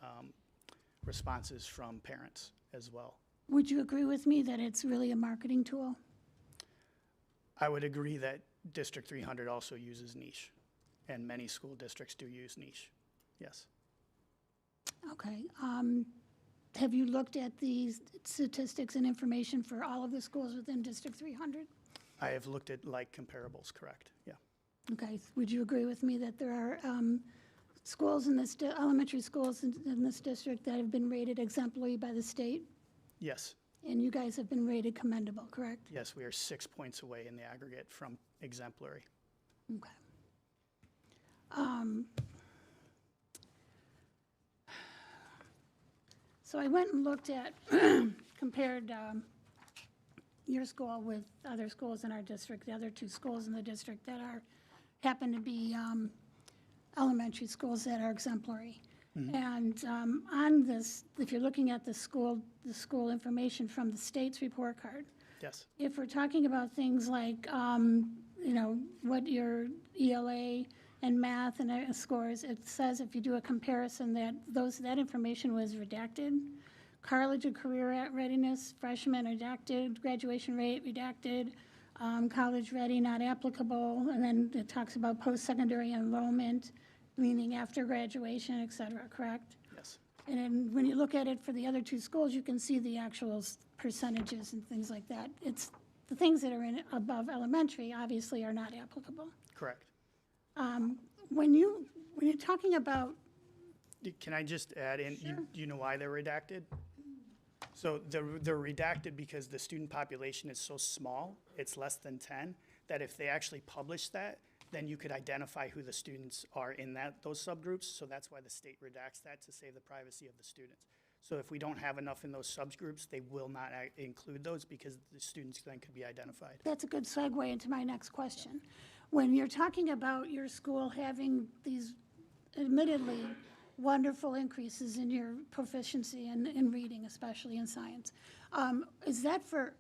Speaker 9: responses from parents as well.
Speaker 16: Would you agree with me that it's really a marketing tool?
Speaker 9: I would agree that District 300 also uses Niche, and many school districts do use Niche, yes.
Speaker 16: Okay. Have you looked at the statistics and information for all of the schools within District 300?
Speaker 9: I have looked at like comparables, correct, yeah.
Speaker 16: Okay. Would you agree with me that there are schools in this, elementary schools in this district that have been rated exemplary by the state?
Speaker 9: Yes.
Speaker 16: And you guys have been rated commendable, correct?
Speaker 9: Yes, we are 6 points away in the aggregate from exemplary.
Speaker 16: Okay. So I went and looked at, compared your school with other schools in our district, the other two schools in the district that happen to be elementary schools that are exemplary. Mm-hmm. And on this, if you're looking at the school information from the state's report card,
Speaker 6: Yes.
Speaker 16: If we're talking about things like, you know, what your ELA and math and scores, it says if you do a comparison that that information was redacted. College and career readiness, freshman redacted, graduation rate redacted, college ready not applicable, and then it talks about post-secondary enrollment, meaning after graduation, et cetera, correct?
Speaker 6: Yes.
Speaker 16: And then when you look at it for the other two schools, you can see the actual percentages and things like that. It's the things that are in above elementary obviously are not applicable.
Speaker 6: Correct.
Speaker 16: When you're talking about,
Speaker 6: Can I just add in,
Speaker 16: Sure.
Speaker 6: do you know why they're redacted? So they're redacted because the student population is so small, it's less than 10, that if they actually publish that, then you could identify who the students are in those subgroups. So that's why the state redacts that, to save the privacy of the students. So if we don't have enough in those subgroups, they will not include those because the students then could be identified.
Speaker 16: that's a good segue into my next question. When you're talking about your school having these admittedly wonderful increases in your proficiency in reading, especially in science, is that for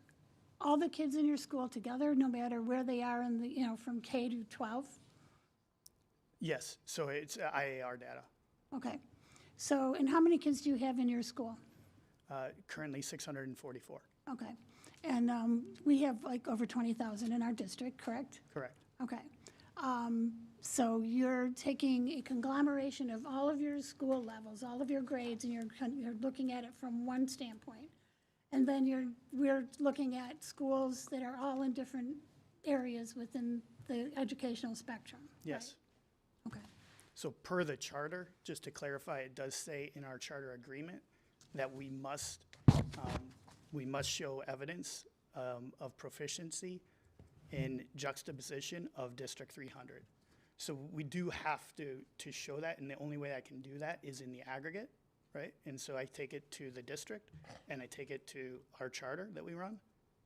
Speaker 16: all the kids in your school together, no matter where they are in the, you know, from K to 12?
Speaker 6: Yes, so it's IAR data.
Speaker 16: Okay. So, and how many kids do you have in your school?
Speaker 6: Currently 644.
Speaker 16: Okay. And we have like over 20,000 in our district, correct?
Speaker 6: Correct.
Speaker 16: Okay. So you're taking a conglomeration of all of your school levels, all of your grades, and you're looking at it from one standpoint. And then we're looking at schools that are all in different areas within the educational spectrum.
Speaker 6: Yes.
Speaker 16: Right? Okay.
Speaker 6: So per the charter, just to clarify, it does say in our charter agreement that we must show evidence of proficiency in juxtaposition of District 300. So we do have to show that, and the only way I can do that is in the aggregate, right? And so I take it to the district, and I take it to our charter that we run,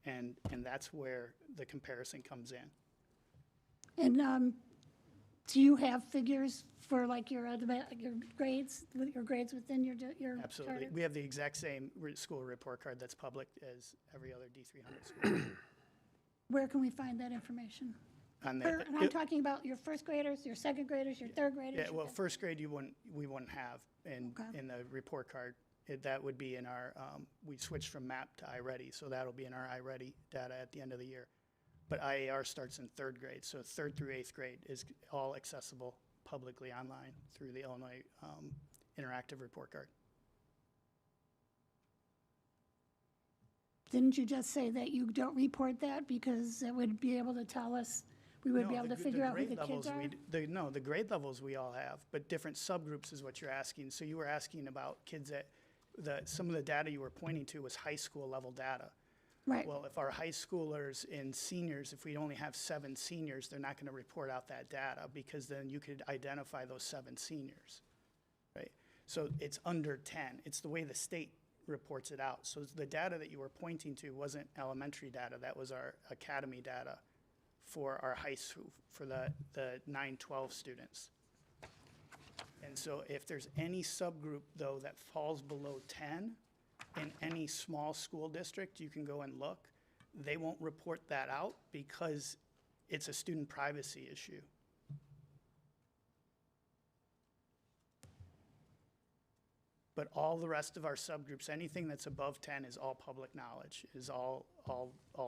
Speaker 6: and that's where the comparison comes in.
Speaker 16: And do you have figures for like your grades, your grades within your
Speaker 6: Absolutely.
Speaker 16: charter?
Speaker 6: We have the exact same school report card that's public as every other D300 school.
Speaker 16: Where can we find that information?
Speaker 6: And
Speaker 16: And I'm talking about your first graders, your second graders, your third graders.
Speaker 6: Yeah, well, first grade we wouldn't have in the report card. That would be in our, we switched from MAP to iReady, so that'll be in our iReady data at the end of the year. But IAR starts in third grade, so third through eighth grade is all accessible publicly online through the Illinois Interactive Report Card.
Speaker 16: Didn't you just say that you don't report that because it would be able to tell us, we would be able to figure out who the kids are?
Speaker 6: No, the grade levels we all have, but different subgroups is what you're asking. So you were asking about kids that, some of the data you were pointing to was high school level data.
Speaker 16: Right.
Speaker 6: Well, if our high schoolers and seniors, if we only have 7 seniors, they're not going to report out that data because then you could identify those 7 seniors, right? So it's under 10. It's the way the state reports it out. So the data that you were pointing to wasn't elementary data. That was our academy data for our high school, for the 9-12 students. And so if there's any subgroup, though, that falls below 10 in any small school district, you can go and look. They won't report that out because it's a student privacy issue. But all the rest of our subgroups, anything that's above 10 is all public knowledge, is all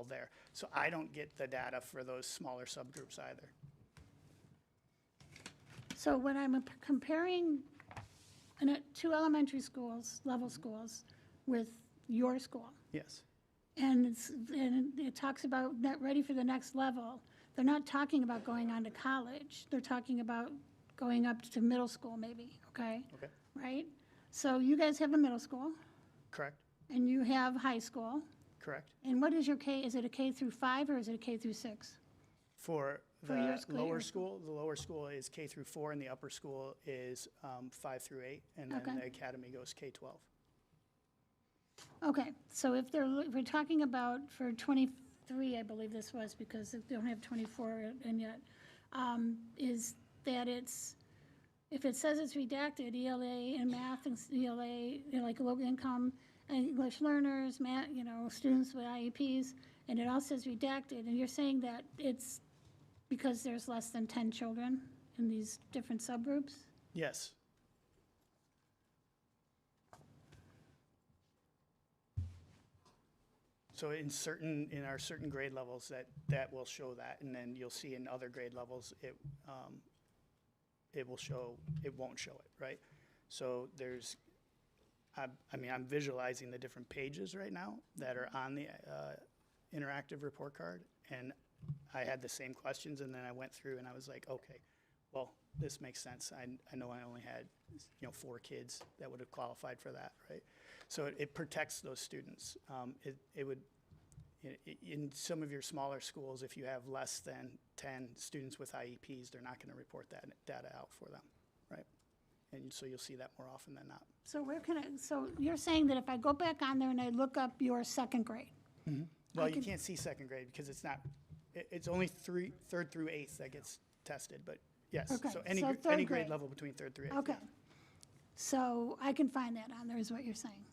Speaker 6: there. So I don't get the data for those smaller subgroups either.
Speaker 16: So when I'm comparing two elementary schools, level schools, with your school,
Speaker 6: Yes.
Speaker 16: and it talks about not ready for the next level, they're not talking about going on to college. They're talking about going up to middle school maybe, okay?
Speaker 6: Okay.
Speaker 16: Right? So you guys have a middle school,
Speaker 6: Correct.
Speaker 16: and you have high school.
Speaker 6: Correct.
Speaker 16: And what is your K? Is it a K through 5 or is it a K through 6?
Speaker 6: For
Speaker 16: For your
Speaker 6: the
Speaker 16: school,
Speaker 6: lower
Speaker 16: your
Speaker 6: school, the lower school is K through 4, and the upper school is 5 through 8, and then
Speaker 16: Okay.
Speaker 6: the academy goes K-12.
Speaker 16: Okay, so if we're talking about for 23, I believe this was, because they don't have 24 in yet, is that if it says it's redacted, ELA and math and ELA, like low income and English learners, math, students with IEPs, And it all says redacted, and you're saying that it's because there's less than 10 children in these different subgroups?
Speaker 9: Yes. So in our certain grade levels, that will show that, and then you'll see in other grade levels, it won't show it, right? So I mean, I'm visualizing the different pages right now that are on the interactive report card, and I had the same questions, and then I went through and I was like, okay, well, this makes sense. I know I only had, 4 kids that would have qualified for that, right? So it protects those students. In some of your smaller schools, if you have less than 10 students with IEPs, they're not going to report that data out for them, right? And so you'll see that more often than not.
Speaker 16: So so you're saying that if I go back on there and I look up your second grade?
Speaker 9: Well, you can't see second grade because it's only third through eighth that gets tested, but yes.
Speaker 16: Okay,
Speaker 9: So
Speaker 16: so third
Speaker 9: any grade
Speaker 16: grade.
Speaker 9: level between third through eighth.
Speaker 16: Okay. So I can find that on there is what you're saying?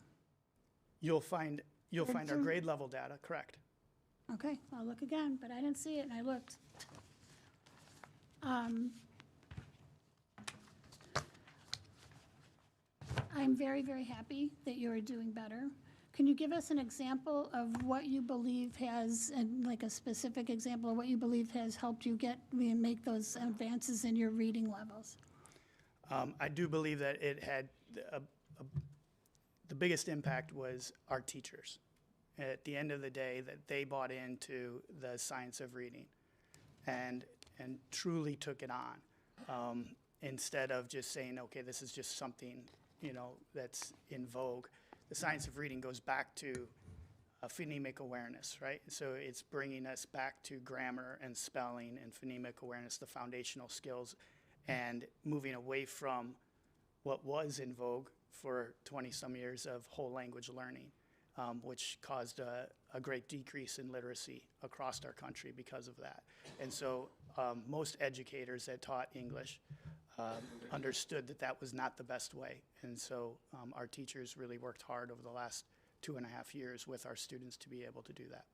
Speaker 9: You'll find our
Speaker 16: through-
Speaker 9: grade level data, correct.
Speaker 16: Okay, I'll look again, but I didn't see it and I looked. I'm very, very happy that you are doing better. Can you give us an example of what you believe has, and like a specific example of what you believe has helped you make those advances in your reading levels?
Speaker 9: I do believe that it had the biggest impact was our teachers. At the end of the day, that they bought into the science of reading and truly took it on, instead of just saying, okay, this is just something, that's in vogue. The science of reading goes back to phonemic awareness, right? So it's bringing us back to grammar and spelling and phonemic awareness, the foundational skills, and moving away from what was in vogue for 20-some years of whole language learning, which caused a great decrease in literacy across our country because of that. And so most educators that taught English understood that that was not the best way. And so our teachers really worked hard over the last 2.5 years with our students to be able to do that.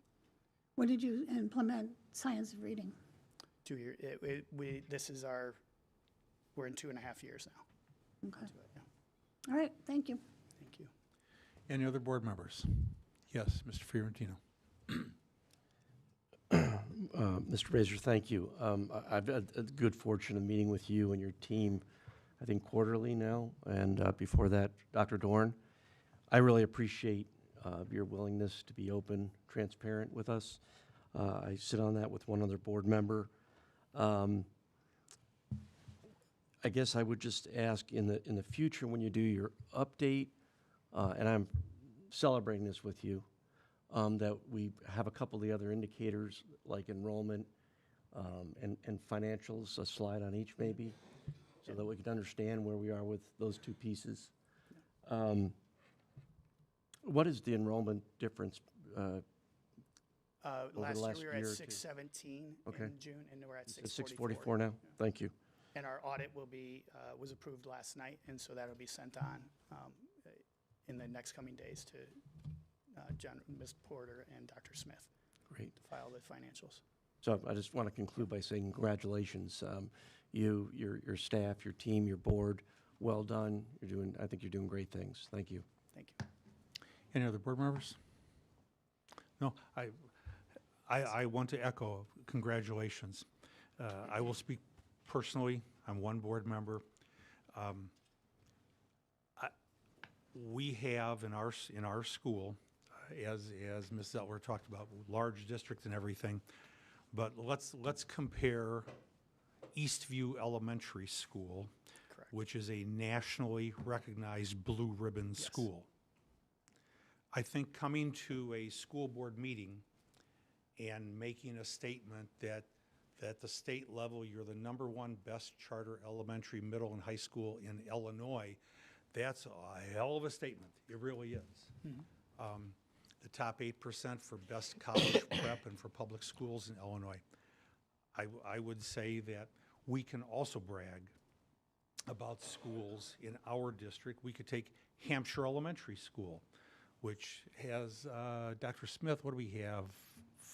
Speaker 16: When did you implement science of reading?
Speaker 9: 2 years. We're in 2.5 years now.
Speaker 16: Okay.
Speaker 9: Into it, yeah.
Speaker 16: All right, thank you.
Speaker 9: Thank you.
Speaker 1: Any other board members? Yes, Mr. Fiorentino.
Speaker 2: Mr. Razor, thank you. I've had a good fortune of meeting with you and your team, I think quarterly now, and before that, Dr. Dorn. I really appreciate your willingness to be open, transparent with us. I sit on that with one other board member. I guess I would just ask in the future when you do your update, and I'm celebrating this with you, that we have a couple of the other indicators like enrollment and financials, a slide on each maybe, so that we can understand where we are with those two pieces. What is the enrollment difference over the
Speaker 9: Last year we were at
Speaker 2: year or two?
Speaker 9: 617
Speaker 2: Okay.
Speaker 9: in June, and we're at
Speaker 2: Is it
Speaker 9: 644.
Speaker 2: 644 now? Thank you.
Speaker 9: And our audit was approved last night, and so that'll be sent on in the next coming days to Ms. Porter and Dr. Smith.
Speaker 2: Great.
Speaker 9: To file the financials.
Speaker 2: So I just want to conclude by saying congratulations. You, your staff, your team, your board, well done. I think you're doing great things. Thank you.
Speaker 9: Thank you.
Speaker 1: Any other board members? No, I want to echo congratulations. I will speak personally. I'm one board member. We have in our school, as Ms. Zettler talked about, large district and everything, but let's compare Eastview Elementary School,
Speaker 9: Correct.
Speaker 1: which is a nationally recognized blue ribbon school. I think coming to a school board meeting and making a statement that at the state level, you're the #1 best charter elementary, middle, and high school in Illinois, that's a hell of a statement. It really is. The top 8% for best college prep and for public schools in Illinois. I would say that we can also brag about schools in our district. We could take Hampshire Elementary School, which has, Dr. Smith, what do we have?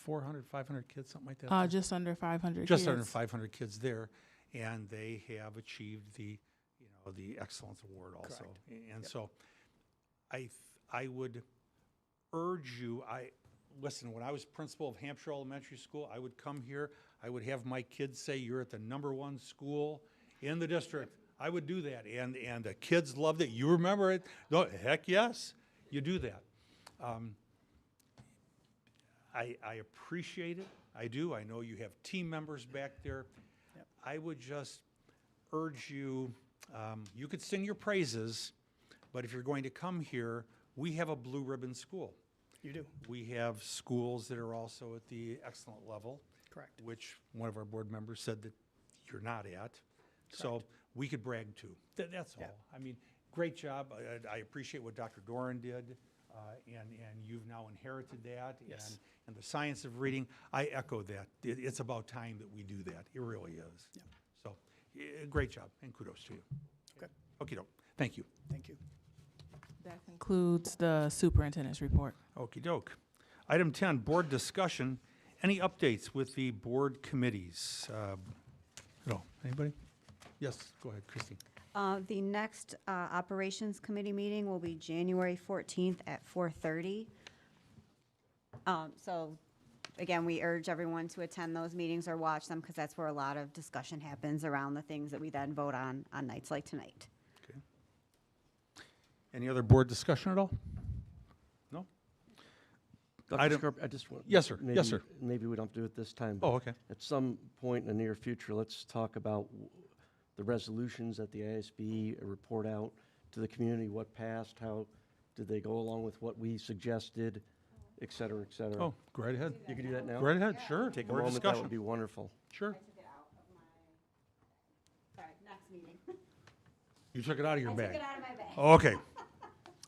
Speaker 1: 400, 500 kids, something like that?
Speaker 4: Just under 500
Speaker 1: Just
Speaker 4: kids.
Speaker 1: under 500 kids there, and they have achieved the, the Excellence Award also. And so I would urge you, listen, when I was principal of Hampshire Elementary School, I would come here, I would have my kids say, you're at the #1 school in the district. I would do that, and the kids loved it. You remember it? No, heck yes, you do that. I appreciate it. I do. I know you have team members back there. I would just urge you, you could sing your praises, but if you're going to come here, we have a blue ribbon school.
Speaker 9: You do.
Speaker 1: We have schools that are also at the excellent level.
Speaker 9: Correct.
Speaker 1: Which one of our board members said that you're not at. So we could brag too. That's all. I mean, great job. I appreciate what Dr. Doran did, and you've now inherited that.
Speaker 9: Yes.
Speaker 1: And the science of reading, I echo that. It's about time that we do that. It really is.
Speaker 9: Yeah.
Speaker 1: So, great job, and kudos to you.
Speaker 9: Okay.
Speaker 1: Okey doke. Thank you.
Speaker 9: Thank you.
Speaker 4: That concludes the superintendent's report.
Speaker 1: Okey doke. Item 10, board discussion. Any updates with the board committees? No, anybody? Yes, go ahead, Christine.
Speaker 20: The next Operations Committee meeting will be January 14th at 4:30. So, again, we urge everyone to attend those meetings or watch them because that's where a lot of discussion happens around the things that we then vote on nights like tonight.
Speaker 1: Okay. Any other board discussion at all? No?
Speaker 2: Dr.
Speaker 1: Item-
Speaker 2: Scarp, I just want.
Speaker 1: Yes, sir.
Speaker 2: maybe-
Speaker 1: Yes, sir.
Speaker 2: Maybe we don't do it this time. but
Speaker 1: Oh, okay.
Speaker 2: At some point in the near future, let's talk about the resolutions that the ISB report out to the community, what passed, how did they go along with what we suggested, et cetera, et cetera.
Speaker 1: Oh, go right ahead.
Speaker 2: You can do that now?
Speaker 1: Go right ahead, sure.
Speaker 2: Take a
Speaker 1: Board
Speaker 2: moment, that
Speaker 1: discussion.
Speaker 2: would be wonderful.
Speaker 1: Sure.
Speaker 20: Sorry, next meeting.
Speaker 1: You took it out of your bag?
Speaker 20: I took it out of my bag.
Speaker 1: Okay.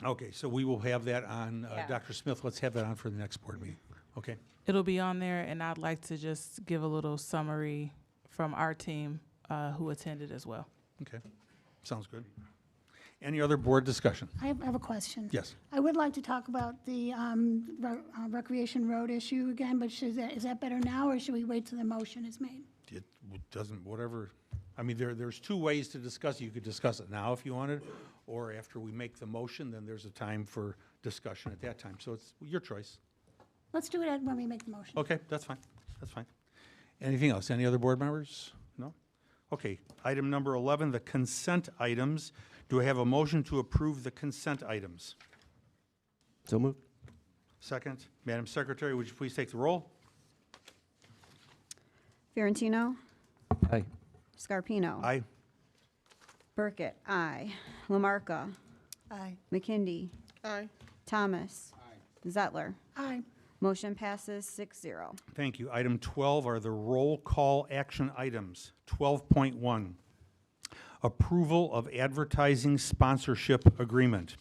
Speaker 1: Okay, so we will have that on,
Speaker 20: Yeah.
Speaker 1: Dr. Smith, let's have that on for the next board meeting. Okay?
Speaker 4: It'll be on there, and I'd like to just give a little summary from our team who attended as well.
Speaker 1: Okay. Sounds good. Any other board discussion?
Speaker 16: I have a question.
Speaker 1: Yes.
Speaker 16: I would like to talk about the Recreation Road issue again, but is that better now, or should we wait till the motion is made?
Speaker 1: It doesn't, whatever, I mean, there's two ways to discuss it. You could discuss it now if you wanted, or after we make the motion, then there's a time for discussion at that time. So it's your choice.
Speaker 16: Let's do it when we make the motion.
Speaker 1: Okay, that's fine. That's fine. Anything else? Any other board members? No? Okay, item number 11, the consent items. Do I have a motion to approve the consent items?
Speaker 2: So moved.
Speaker 1: Second. Madam Secretary, would you please take the roll?
Speaker 20: Fiorentino,
Speaker 2: Aye.
Speaker 20: Scarpino.
Speaker 1: Aye.
Speaker 20: Burkett, aye. Lamarca,
Speaker 12: Aye.
Speaker 20: McKindy,
Speaker 12: Aye.
Speaker 20: Thomas. Zettler.
Speaker 16: Aye.
Speaker 20: Motion passes 6-0.
Speaker 1: Thank you. Item 12 are the roll call action items. 12.1, approval of advertising sponsorship agreement.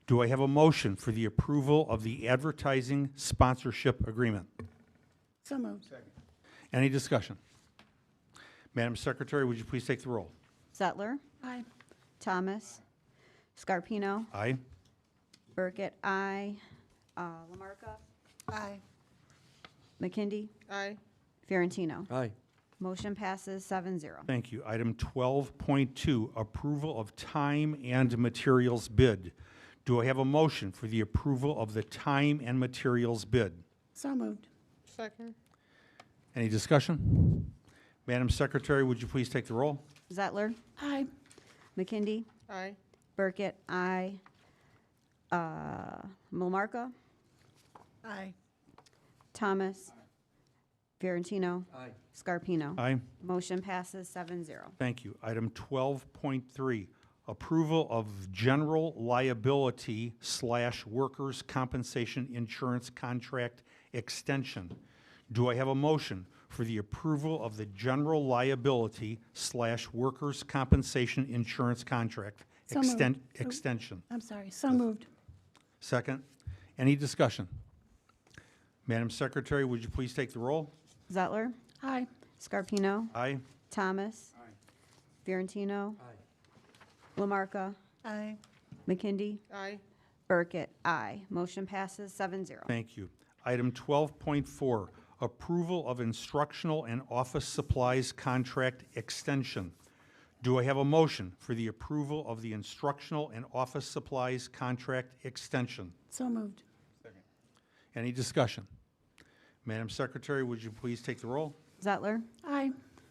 Speaker 1: Do I have a motion for the approval of the advertising sponsorship agreement?
Speaker 16: So moved.
Speaker 1: Any discussion? Madam Secretary, would you please take the roll?
Speaker 20: Zettler,
Speaker 16: Aye.
Speaker 20: Thomas, Scarpino,
Speaker 1: Aye.
Speaker 20: Burkett, aye. Lamarca,
Speaker 12: Aye.
Speaker 20: McKindy,
Speaker 12: Aye.
Speaker 20: Fiorentino.
Speaker 2: Aye.
Speaker 20: Motion passes 7-0.
Speaker 1: Thank you. Item 12.2, approval of time and materials bid. Do I have a motion for the approval of the time and materials bid?
Speaker 16: So moved.
Speaker 12: Second.
Speaker 1: Any discussion? Madam Secretary, would you please take the roll?
Speaker 20: Zettler,
Speaker 16: Aye.
Speaker 20: McKindy,
Speaker 12: Aye.
Speaker 20: Burkett, aye. Lamarca,
Speaker 12: Aye.
Speaker 20: Thomas, Fiorentino,
Speaker 2: Aye.
Speaker 20: Scarpino.
Speaker 1: Aye.
Speaker 20: Motion passes 7-0.
Speaker 1: Thank you. Item 12.3, approval of general liability / workers' compensation insurance contract extension. Do I have a motion for the approval of the general liability / workers' compensation insurance contract
Speaker 16: So moved.
Speaker 1: extension?
Speaker 16: I'm sorry, so moved.
Speaker 1: Second. Any discussion? Madam Secretary, would you please take the roll?
Speaker 20: Zettler,
Speaker 16: Aye.
Speaker 20: Scarpino,
Speaker 1: Aye.
Speaker 20: Thomas, Fiorentino,
Speaker 2: Aye.
Speaker 20: Lamarca,
Speaker 12: Aye.
Speaker 20: McKindy,
Speaker 12: Aye.
Speaker 20: Burkett, aye. Motion passes 7-0.
Speaker 1: Thank you. Item 12.4, approval of instructional and office supplies contract extension. Do I have a motion for the approval of the instructional and office supplies contract extension?
Speaker 16: So moved.
Speaker 1: Any discussion? Madam Secretary, would you please take the roll?
Speaker 20: Zettler,
Speaker 16: Aye.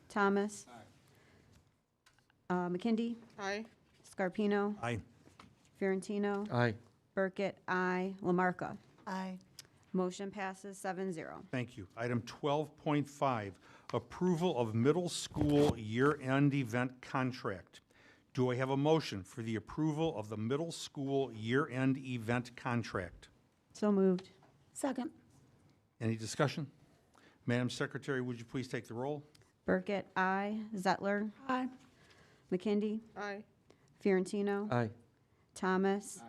Speaker 20: Thomas. McKindy,
Speaker 22: Aye.
Speaker 20: Scarpino,
Speaker 1: Aye.
Speaker 2: Aye.
Speaker 20: Fiorentino, Burkett, aye. Lamarcus.
Speaker 12: Aye.
Speaker 20: Motion passes 7-0.
Speaker 1: Thank you. Item 12.5, approval of middle school year-end event contract. Do I have a motion for the approval of the middle school year-end event contract?
Speaker 20: So moved.
Speaker 16: Second.
Speaker 1: Any discussion? Madam Secretary, would you please take the roll?
Speaker 20: Burkett, aye. Zettler,
Speaker 16: Aye.
Speaker 20: McKindy,
Speaker 22: Aye.
Speaker 20: Fiorentino,
Speaker 2: Aye.
Speaker 20: Thomas,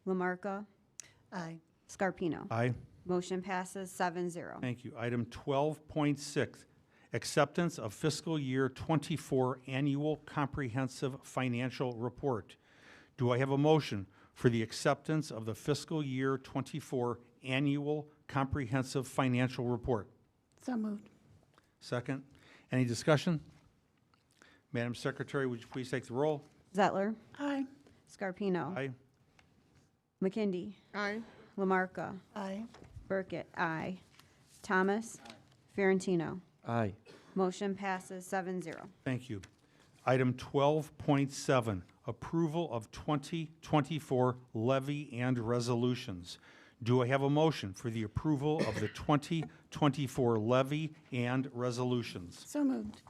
Speaker 20: Lamarcus,
Speaker 12: Aye.
Speaker 20: Scarpino.
Speaker 1: Aye.
Speaker 20: Motion passes 7-0.
Speaker 1: Thank you. Item 12.6, acceptance of fiscal year '24 annual comprehensive financial report. Do I have a motion for the acceptance of the fiscal year '24 annual comprehensive financial report?
Speaker 16: So moved.
Speaker 1: Second. Any discussion? Madam Secretary, would you please take the roll?
Speaker 20: Zettler,
Speaker 16: Aye.
Speaker 20: Scarpino,
Speaker 1: Aye.
Speaker 20: McKindy,
Speaker 22: Aye.
Speaker 20: Lamarcus,
Speaker 12: Aye.
Speaker 20: Burkett, aye. Thomas, Fiorentino.
Speaker 2: Aye.
Speaker 20: Motion passes 7-0.
Speaker 1: Thank you. Item 12.7, approval of 2024 levy and resolutions. Do I have a motion for the approval of the 2024 levy and resolutions?
Speaker 16: So moved.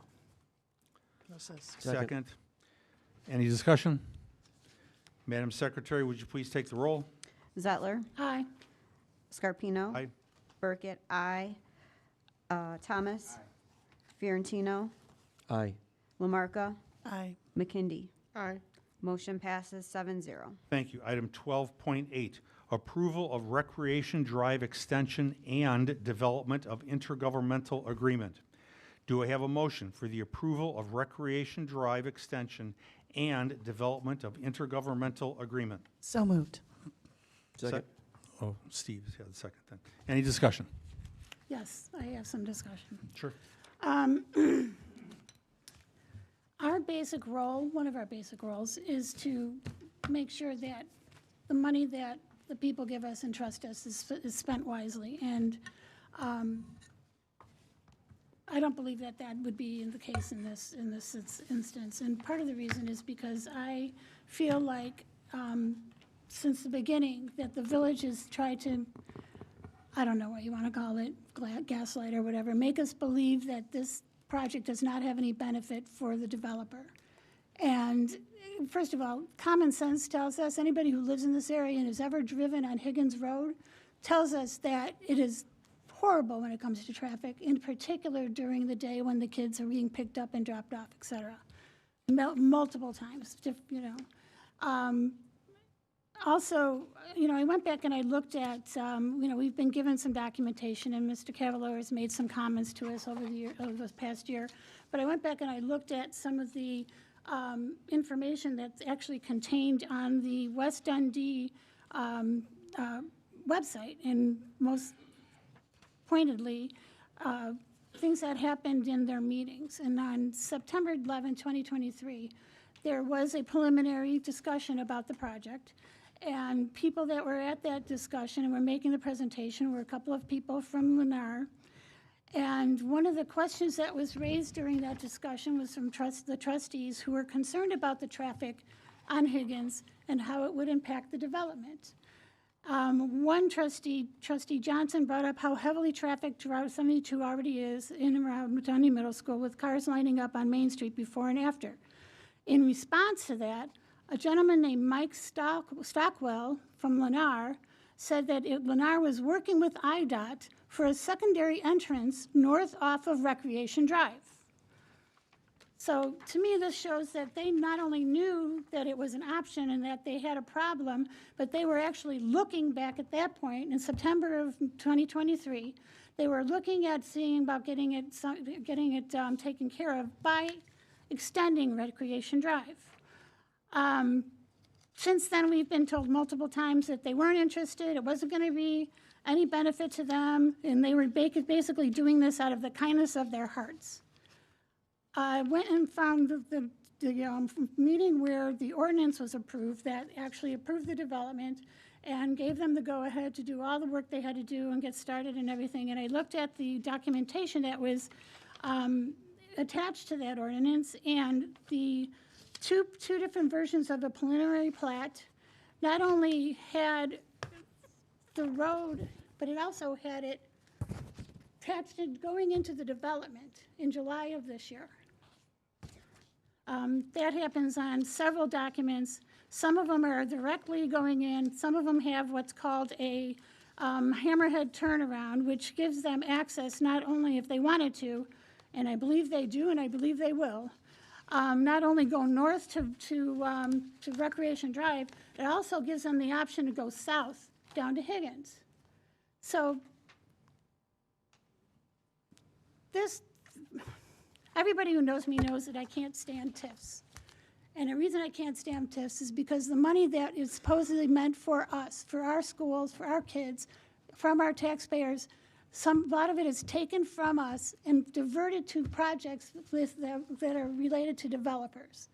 Speaker 1: Second. Any discussion? Madam Secretary, would you please take the roll?
Speaker 20: Zettler,
Speaker 16: Aye.
Speaker 20: Scarpino.
Speaker 1: Aye.
Speaker 20: Burkett, aye. Thomas, Fiorentino,
Speaker 2: Aye.
Speaker 20: Lamarcus,
Speaker 12: Aye.
Speaker 20: McKindy.
Speaker 22: Aye.
Speaker 20: Motion passes 7-0.
Speaker 1: Thank you. Item 12.8, approval of Recreation Drive extension and development of intergovernmental agreement. Do I have a motion for the approval of Recreation Drive extension and development of intergovernmental agreement?
Speaker 12: So moved.
Speaker 2: Second.
Speaker 1: Oh, Steve's had the second then. Any discussion?
Speaker 16: Yes, I have some discussion.
Speaker 1: Sure.
Speaker 16: Our basic role, one of our basic roles, is to make sure that the money that the people give us and trust us is spent wisely. And I don't believe that that would be the case in this instance. And part of the reason is because I feel like since the beginning that the village has tried to, I don't know what you want to call it, gaslight or whatever, make us believe that this project does not have any benefit for the developer. And first of all, common sense tells us, anybody who lives in this area and has ever driven on Higgins Road tells us that it is horrible when it comes to traffic, in particular during the day when the kids are being picked up and dropped off, et cetera, multiple times, you know. Also, you know, I went back and I looked at, you know, we've been given some documentation, and Mr. Cavallaro has made some comments to us over the past year. But I went back and I looked at some of the information that's actually contained on the West Dundee website, and most pointedly, things that happened in their meetings. And on September 11, 2023, there was a preliminary discussion about the project. And people that were at that discussion and were making the presentation were a couple of people from Lennar. And one of the questions that was raised during that discussion was from the trustees who were concerned about the traffic on Higgins and how it would impact the development. One trustee, Trustee Johnson, brought up how heavily trafficked Route 72 already is in and around Dundee Middle School, with cars lining up on Main Street before and after. In response to that, a gentleman named Mike Stockwell from Lennar said that Lennar was working with IDOT for a secondary entrance north off of Recreation Drive. So to me, this shows that they not only knew that it was an option and that they had a problem, but they were actually looking back at that point in September of 2023. They were looking at seeing about getting it taken care of by extending Recreation Drive. Since then, we've been told multiple times that they weren't interested, it wasn't going to be any benefit to them, and they were basically doing this out of the kindness of their hearts. I went and found the meeting where the ordinance was approved that actually approved the development and gave them the go-ahead to do all the work they had to do and get started and everything. And I looked at the documentation that was attached to that ordinance, and the two different versions of a preliminary plat not only had the road, but it also had it attached to going into the development in July of this year. That happens on several documents. Some of them are directly going in. Some of them have what's called a hammerhead turnaround, which gives them access not only if they wanted to, and I believe they do, and I believe they will, not only go north to Recreation Drive, it also gives them the option to go south down to Higgins. So everybody who knows me knows that I can't stand TIFs. And the reason I can't stand TIFs is because the money that is supposedly meant for us, for our schools, for our kids, from our taxpayers, a lot of it is taken from us and diverted to projects that are related to developers.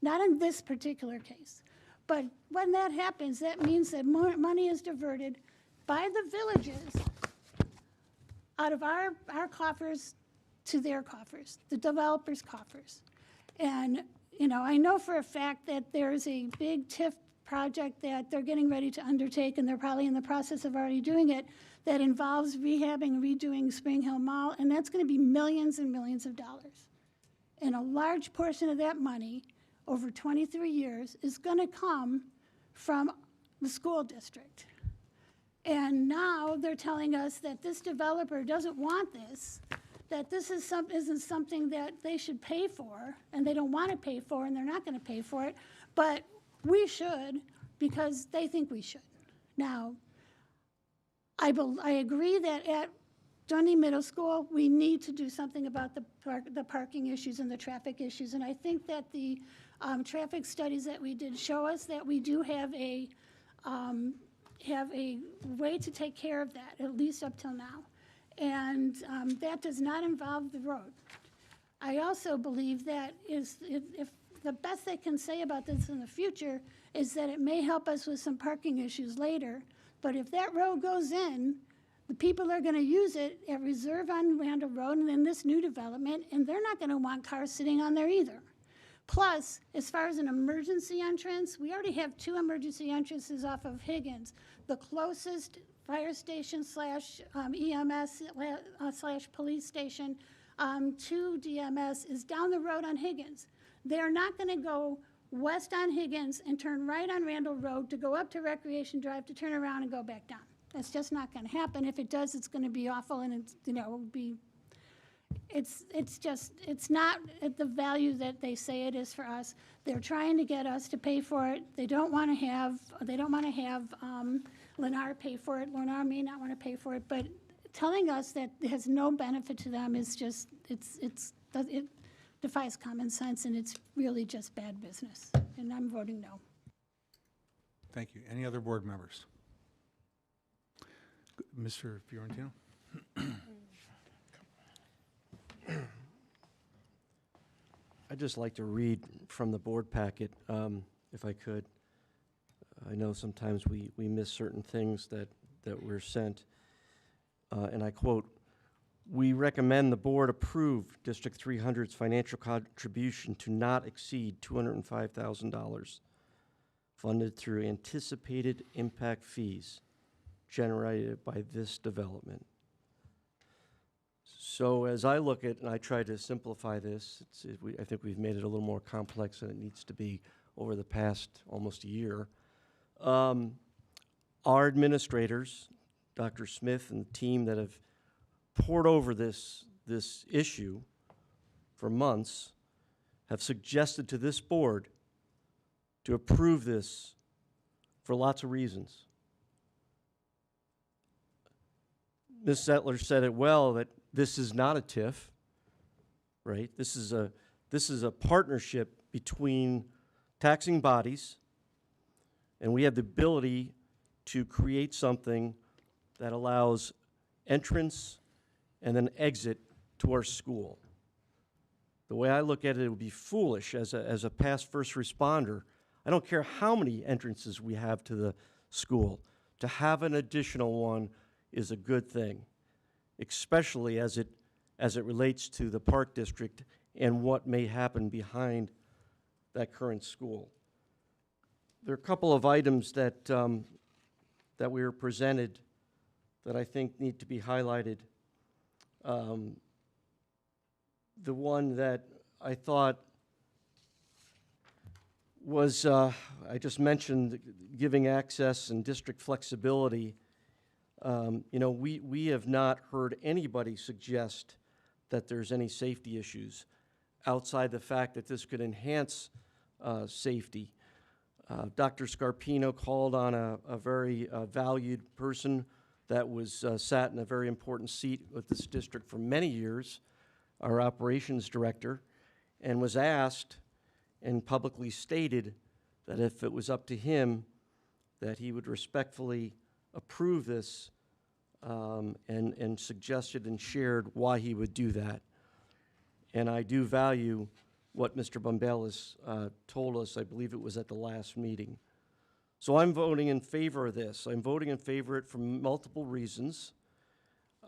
Speaker 16: Not in this particular case. But when that happens, that means that more money is diverted by the villages out of our coffers to their coffers, the developers' coffers. And, you know, I know for a fact that there's a big TIF project that they're getting ready to undertake, and they're probably in the process of already doing it, that involves rehabbing and redoing Spring Hill Mall, and that's going to be millions and millions of dollars. And a large portion of that money, over 23 years, is going to come from the school district. And now they're telling us that this developer doesn't want this, that this isn't something that they should pay for, and they don't want to pay for, and they're not going to pay for it, but we should because they think we should. Now, I agree that at Dundee Middle School, we need to do something about the parking issues and the traffic issues, and I think that the traffic studies that we did show us that we do have a way to take care of that, at least up till now. And that does not involve the road. I also believe that if the best they can say about this in the future is that it may help us with some parking issues later, but if that road goes in, the people are going to use it at Reserve on Randall Road and in this new development, and they're not going to want cars sitting on there either. Plus, as far as an emergency entrance, we already have 2 emergency entrances off of Higgins. The closest fire station slash EMS slash police station to DMS is down the road on Higgins. They're not going to go west on Higgins and turn right on Randall Road to go up to Recreation Drive to turn around and go back down. That's just not going to happen. If it does, it's going to be awful, and it's, you know, it'll be. It's not at the value that they say it is for us. They're trying to get us to pay for it. They don't want to have Lennar pay for it. Lennar may not want to pay for it, but telling us that it has no benefit to them is just, it defies common sense, and it's really just bad business. And I'm voting no.
Speaker 1: Thank you. Any other board members? Mr. Fiorentino?
Speaker 2: I'd just like to read from the board packet, if I could. I know sometimes we miss certain things that were sent. And I quote, "We recommend the board approve District 300's financial contribution to not exceed $205,000 funded through anticipated impact fees generated by this development." So as I look at, and I try to simplify this, I think we've made it a little more complex than it needs to be over the past almost a year. Our administrators, Dr. Smith and the team that have poured over this issue for months, have suggested to this board to approve this for lots of reasons. Ms. Zettler said it well, that this is not a TIF, right? This is a partnership between taxing bodies, and we have the ability to create something that allows entrance and then exit to our school. The way I look at it, it would be foolish as a past first responder. I don't care how many entrances we have to the school. To have an additional one is a good thing, especially as it relates to the Park District and what may happen behind that current school. There are a couple of items that we were presented that I think need to be highlighted. The one that I thought was, I just mentioned giving access and district flexibility. You know, we have not heard anybody suggest that there's any safety issues outside the fact that this could enhance safety. Dr. Scarpino called on a very valued person that was sat in a very important seat with this district for many years, our operations director, and was asked and publicly stated that if it was up to him, that he would respectfully approve this, and suggested and shared why he would do that. And I do value what Mr. Bombelis told us. I believe it was at the last meeting. So I'm voting in favor of this. I'm voting in favor of it for multiple reasons.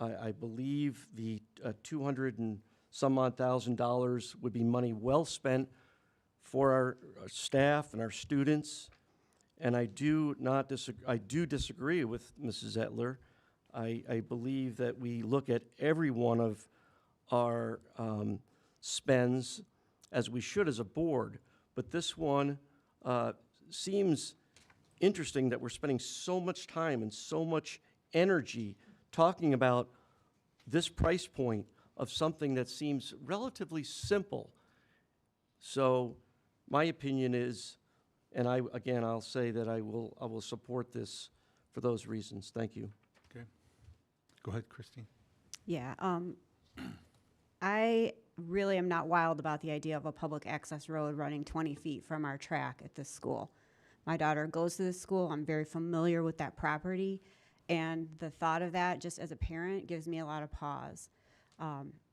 Speaker 2: I believe the 200 and some odd $1,000 would be money well spent for our staff and our students. And I do disagree with Mrs. Etler. I believe that we look at every one of our spends as we should as a board, but this one seems interesting that we're spending so much time and so much energy talking about this price point of something that seems relatively simple. So my opinion is, and I'll say that I will support this for those reasons. Thank you.
Speaker 1: Okay. Go ahead, Christine.
Speaker 20: Yeah, I really am not wild about the idea of a public access road running 20 feet from our track at this school. My daughter goes to this school. I'm very familiar with that property, and the thought of that, just as a parent, gives me a lot of pause.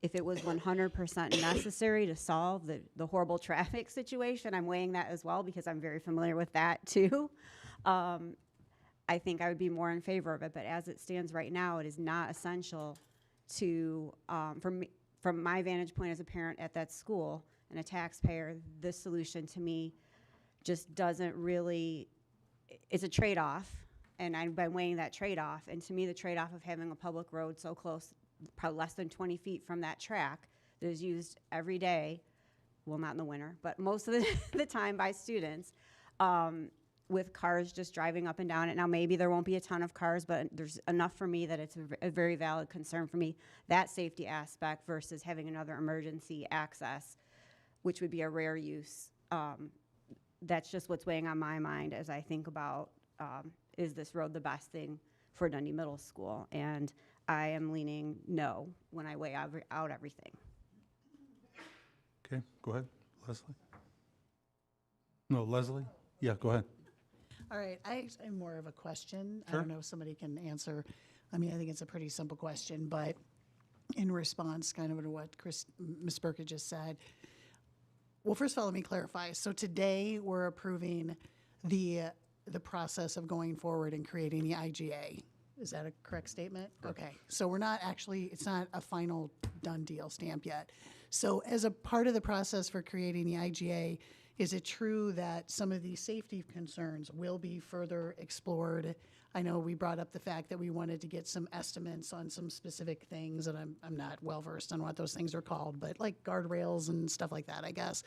Speaker 20: If it was 100% necessary to solve the horrible traffic situation, I'm weighing that as well because I'm very familiar with that too. I think I would be more in favor of it, but as it stands right now, it is not essential to, from my vantage point as a parent at that school and a taxpayer, this solution to me just doesn't really, it's a trade-off, and I've been weighing that trade-off, and to me the trade-off of having a public road so close, probably less than 20 feet from that track that is used every day, well, not in the winter, but most of the time by students, with cars just driving up and down it. Now, maybe there won't be a ton of cars, but there's enough for me that it's a very valid concern for me, that safety aspect versus having another emergency access, which would be a rare use. That's just what's weighing on my mind as I think about, is this road the best thing for Dundee Middle School? And I am leaning no when I weigh out everything.
Speaker 1: Okay, go ahead, Leslie. No, Leslie? Yeah, go ahead.
Speaker 10: All right, I have more of a question.
Speaker 1: Sure.
Speaker 10: I don't know if somebody can answer. I mean, I think it's a pretty simple question, but in response kind of to what Ms. Burkett just said. Well, first of all, let me clarify. So today we're approving the process of going forward and creating the IGA. Is that a correct statement?
Speaker 1: Correct.
Speaker 10: Okay, so we're not actually, it's not a final done deal stamp yet. So as a part of the process for creating the IGA, is it true that some of these safety concerns will be further explored? I know we brought up the fact that we wanted to get some estimates on some specific things, and I'm not well versed on what those things are called, but like guardrails and stuff like that, I guess.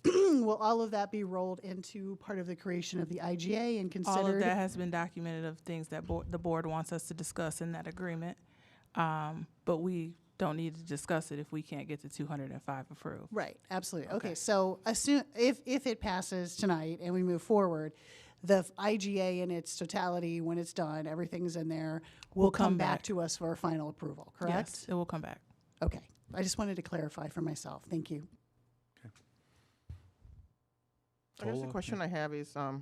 Speaker 10: Will all of that be rolled into part of the creation of the IGA and considered?
Speaker 4: All of that has been documented of things that the board wants us to discuss in that agreement, but we don't need to discuss it if we can't get the 205 approved.
Speaker 10: Right, absolutely. Okay, so assume if it passes tonight and we move forward, the IGA in its totality, when it's done, everything's in there, will come back to us for a final approval, correct?
Speaker 4: Yes, it will come back.
Speaker 10: Okay, I just wanted to clarify for myself. Thank you.
Speaker 22: I guess the question I have is, I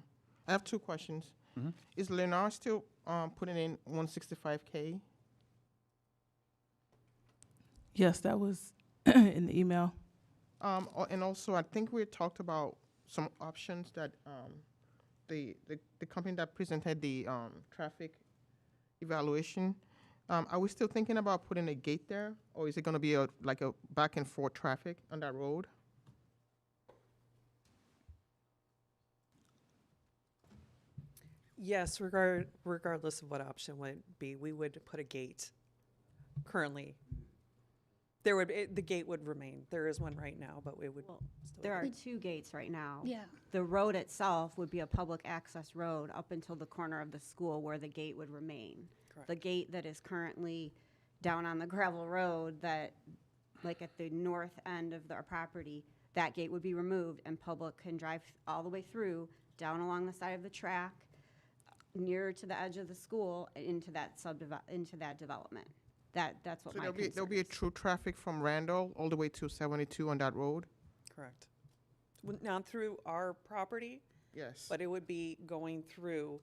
Speaker 22: have two questions. Is Lennar still putting in 165K?
Speaker 4: Yes, that was in the email.
Speaker 22: And also, I think we talked about some options that the company that presented the traffic evaluation. Are we still thinking about putting a gate there, or is it going to be like a back and forth traffic on that road?
Speaker 21: Yes, regardless of what option would be, we would put a gate. Currently, the gate would remain. There is one right now, but it would.
Speaker 20: There are two gates right now.
Speaker 16: Yeah.
Speaker 20: The road itself would be a public access road up until the corner of the school where the gate would remain.
Speaker 21: Correct.
Speaker 20: The gate that is currently down on the gravel road that, like at the north end of our property, that gate would be removed and public can drive all the way through, down along the side of the track, nearer to the edge of the school, into that development. That's what
Speaker 22: So
Speaker 20: my
Speaker 22: there'll be a true traffic from Randall all the way to 72 on that road?
Speaker 21: Correct. Not through our property.
Speaker 22: Yes.
Speaker 21: But it would be going through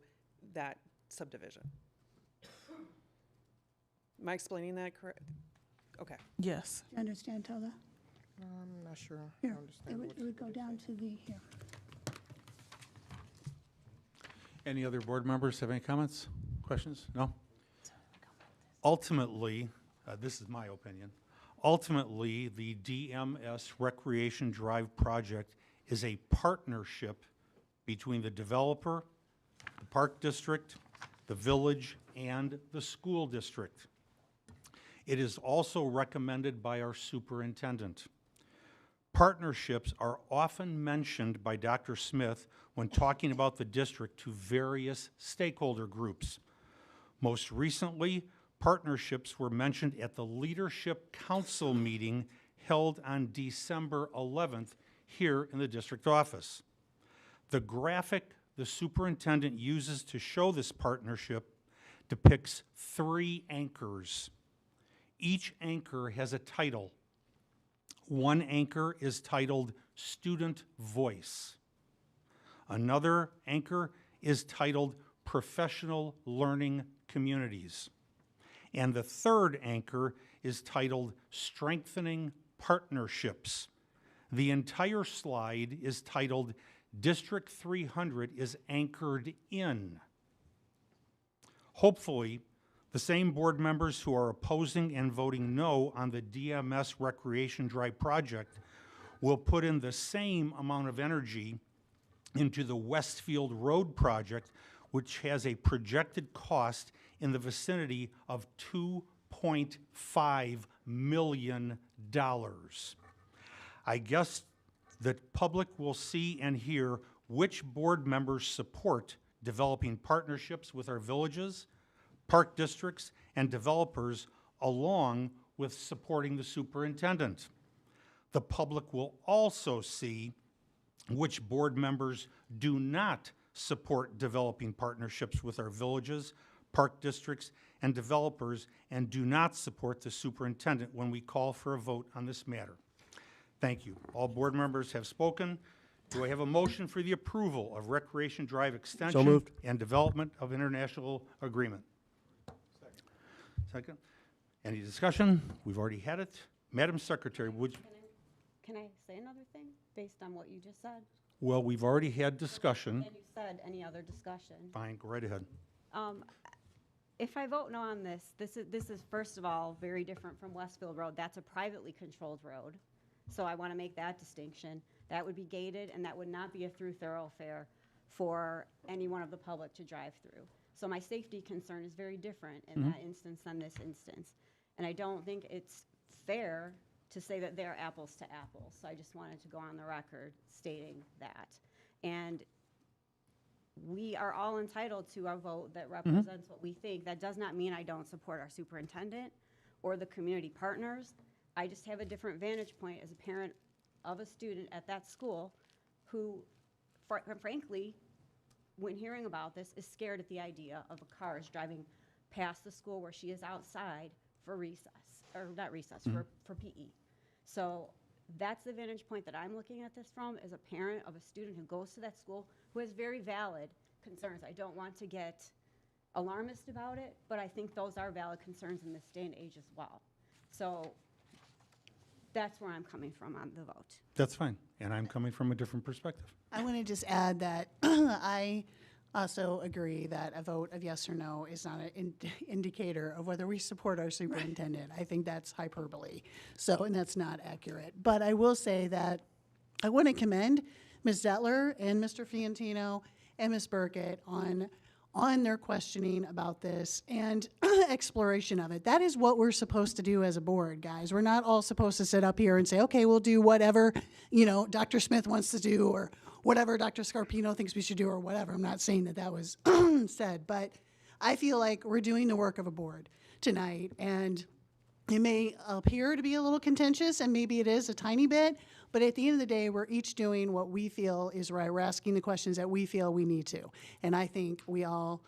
Speaker 21: that subdivision. Am I explaining that correct? Okay.
Speaker 4: Yes.
Speaker 16: Do you understand, Tola?
Speaker 22: I'm not sure. I
Speaker 16: Here,
Speaker 22: understand
Speaker 16: it would go down to the, here.
Speaker 1: Any other board members have any comments, questions? No? Ultimately, this is my opinion, ultimately, the DMS Recreation Drive project is a partnership between the developer, the park district, the village, and the school district. It is also recommended by our superintendent. Partnerships are often mentioned by Dr. Smith when talking about the district to various stakeholder groups. Most recently, partnerships were mentioned at the Leadership Council meeting held on December 11th here in the district office. The graphic the superintendent uses to show this partnership depicts 3 anchors. Each anchor has a title. One anchor is titled Student Voice. Another anchor is titled Professional Learning Communities. And the third anchor is titled Strengthening Partnerships. The entire slide is titled District 300 is Anchored In. Hopefully, the same board members who are opposing and voting no on the DMS Recreation Drive project will put in the same amount of energy into the Westfield Road project, which has a projected cost in the vicinity of $2.5 million. I guess the public will see and hear which board members support developing partnerships with our villages, park districts, and developers, along with supporting the superintendent. The public will also see which board members do not support developing partnerships with our villages, park districts, and developers, and do not support the superintendent when we call for a vote on this matter. Thank you. All board members have spoken. Do I have a motion for the approval of Recreation Drive extension
Speaker 19: moved.
Speaker 1: and development of international agreement? Second. Any discussion? We've already had it. Madam Secretary, would you?
Speaker 20: Can I say another thing based on what you just said?
Speaker 1: Well, we've already had discussion.
Speaker 20: And you said any other discussion.
Speaker 1: Fine, go right ahead.
Speaker 20: If I vote no on this is first of all very different from Westfield Road. That's a privately controlled road. So I want to make that distinction. That would be gated, and that would not be a through thoroughfare for anyone of the public to drive through. So my safety concern is very different in that instance than this instance. And I don't think it's fair to say that they're apples to apples. So I just wanted to go on the record stating that. And we are all entitled to a vote that represents what we think. That does not mean I don't support our superintendent or the community partners. I just have a different vantage point as a parent of a student at that school who, frankly, when hearing about this, is scared at the idea of cars driving past the school where she is outside for recess, or not recess, for PE. So that's the vantage point that I'm looking at this from as a parent of a student who goes to that school who has very valid concerns. I don't want to get alarmist about it, but I think those are valid concerns in this day and age as well. So that's where I'm coming from on the vote.
Speaker 1: That's fine, and I'm coming from a different perspective.
Speaker 10: I want to just add that I also agree that a vote of yes or no is not an indicator of whether we support our superintendent. I think that's hyperbole, and that's not accurate. But I will say that I want to commend Ms. Zettler and Mr. Fiantino and Ms. Burkett on their questioning about this and exploration of it. That is what we're supposed to do as a board, guys. We're not all supposed to sit up here and say, okay, we'll do whatever, Dr. Smith wants to do or whatever Dr. Scarpino thinks we should do or whatever. I'm not saying that was said, but I feel like we're doing the work of a board tonight, and it may appear to be a little contentious, and maybe it is a tiny bit, but at the end of the day, we're each doing what we feel is right. We're asking the questions that we feel we need to. And I think we all,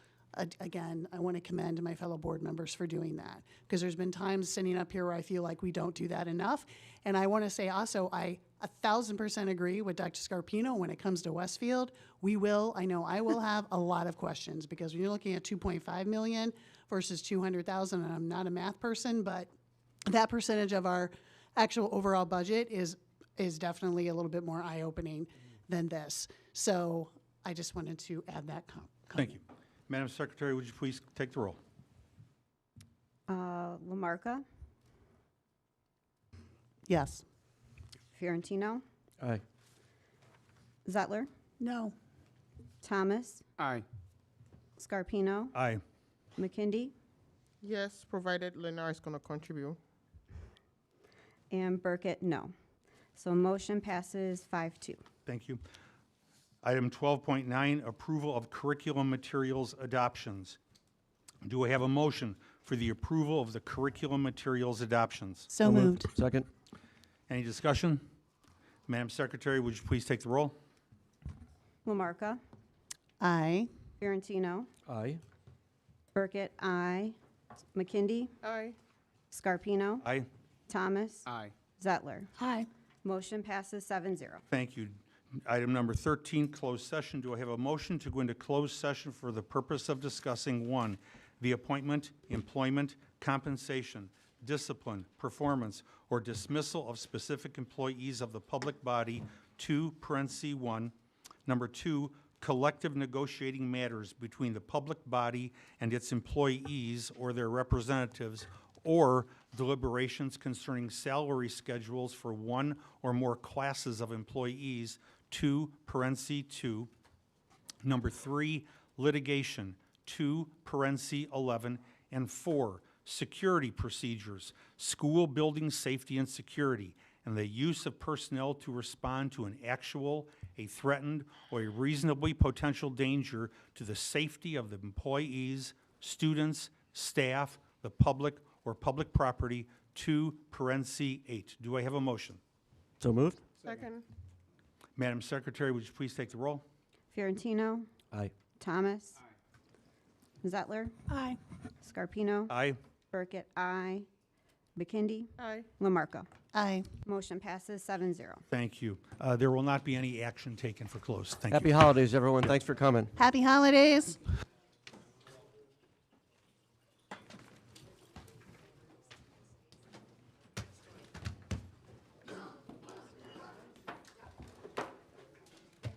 Speaker 10: again, I want to commend my fellow board members for doing that, because there's been times sitting up here where I feel like we don't do that enough. And I want to say also, I 1,000% agree with Dr. Scarpino when it comes to Westfield. I know I will have a lot of questions, because when you're looking at 2.5 million versus 200,000, and I'm not a math person, but that percentage of our actual overall budget is definitely a little bit more eye-opening than this. So I just wanted to add that comment.
Speaker 1: Thank you. Madam Secretary, would you please take the roll?
Speaker 20: Lamarca,
Speaker 10: Yes.
Speaker 20: Fiorentino,
Speaker 2: Aye.
Speaker 20: Zettler,
Speaker 10: No.
Speaker 20: Thomas,
Speaker 7: Aye.
Speaker 20: Scarpino,
Speaker 1: Aye.
Speaker 20: McKindy,
Speaker 22: Yes, provided Lennar is going to contribute.
Speaker 20: and Burkett, no. So motion passes 5-2.
Speaker 1: Thank you. Item 12.9, approval of curriculum materials adoptions. Do I have a motion for the approval of the curriculum materials adoptions?
Speaker 10: So moved.
Speaker 2: Second.
Speaker 1: Any discussion? Madam Secretary, would you please take the roll?
Speaker 20: Lamarca,
Speaker 10: Aye.
Speaker 20: Fiorentino,
Speaker 2: Aye.
Speaker 20: Burkett, aye. McKindy,
Speaker 22: Aye.
Speaker 20: Scarpino,
Speaker 1: Aye.
Speaker 20: Thomas,
Speaker 7: Aye.
Speaker 20: Zettler.
Speaker 10: Aye.
Speaker 20: Motion passes 7-0.
Speaker 1: Thank you. Item number 13, closed session. Do I have a motion to go into closed session for the purpose of discussing, 1, the appointment, employment, compensation, discipline, performance, or dismissal of specific employees of the public body, 2(1). Number 2, collective negotiating matters between the public body and its employees or their representatives, or deliberations concerning salary schedules for one or more classes of employees, 2(2). Number 3, litigation, 2(11). And 4, security procedures, school building safety and security, and the use of personnel to respond to an actual, a threatened, or a reasonably potential danger to the safety of the employees, students, staff, the public, or public property, 2(8). Do I have a motion?
Speaker 2: So moved.
Speaker 22: Second.
Speaker 1: Madam Secretary, would you please take the roll?
Speaker 20: Fiorentino,
Speaker 2: Aye.
Speaker 20: Thomas, Zettler,
Speaker 10: Aye.
Speaker 20: Scarpino,
Speaker 1: Aye.
Speaker 20: Burkett, aye. McKindy,
Speaker 22: Aye.
Speaker 20: Lamarca.
Speaker 10: Aye.
Speaker 20: Motion passes 7-0.
Speaker 1: Thank you. There will not be any action taken for close. Thank you.
Speaker 2: Happy holidays, everyone. Thanks for coming.
Speaker 10: Happy holidays.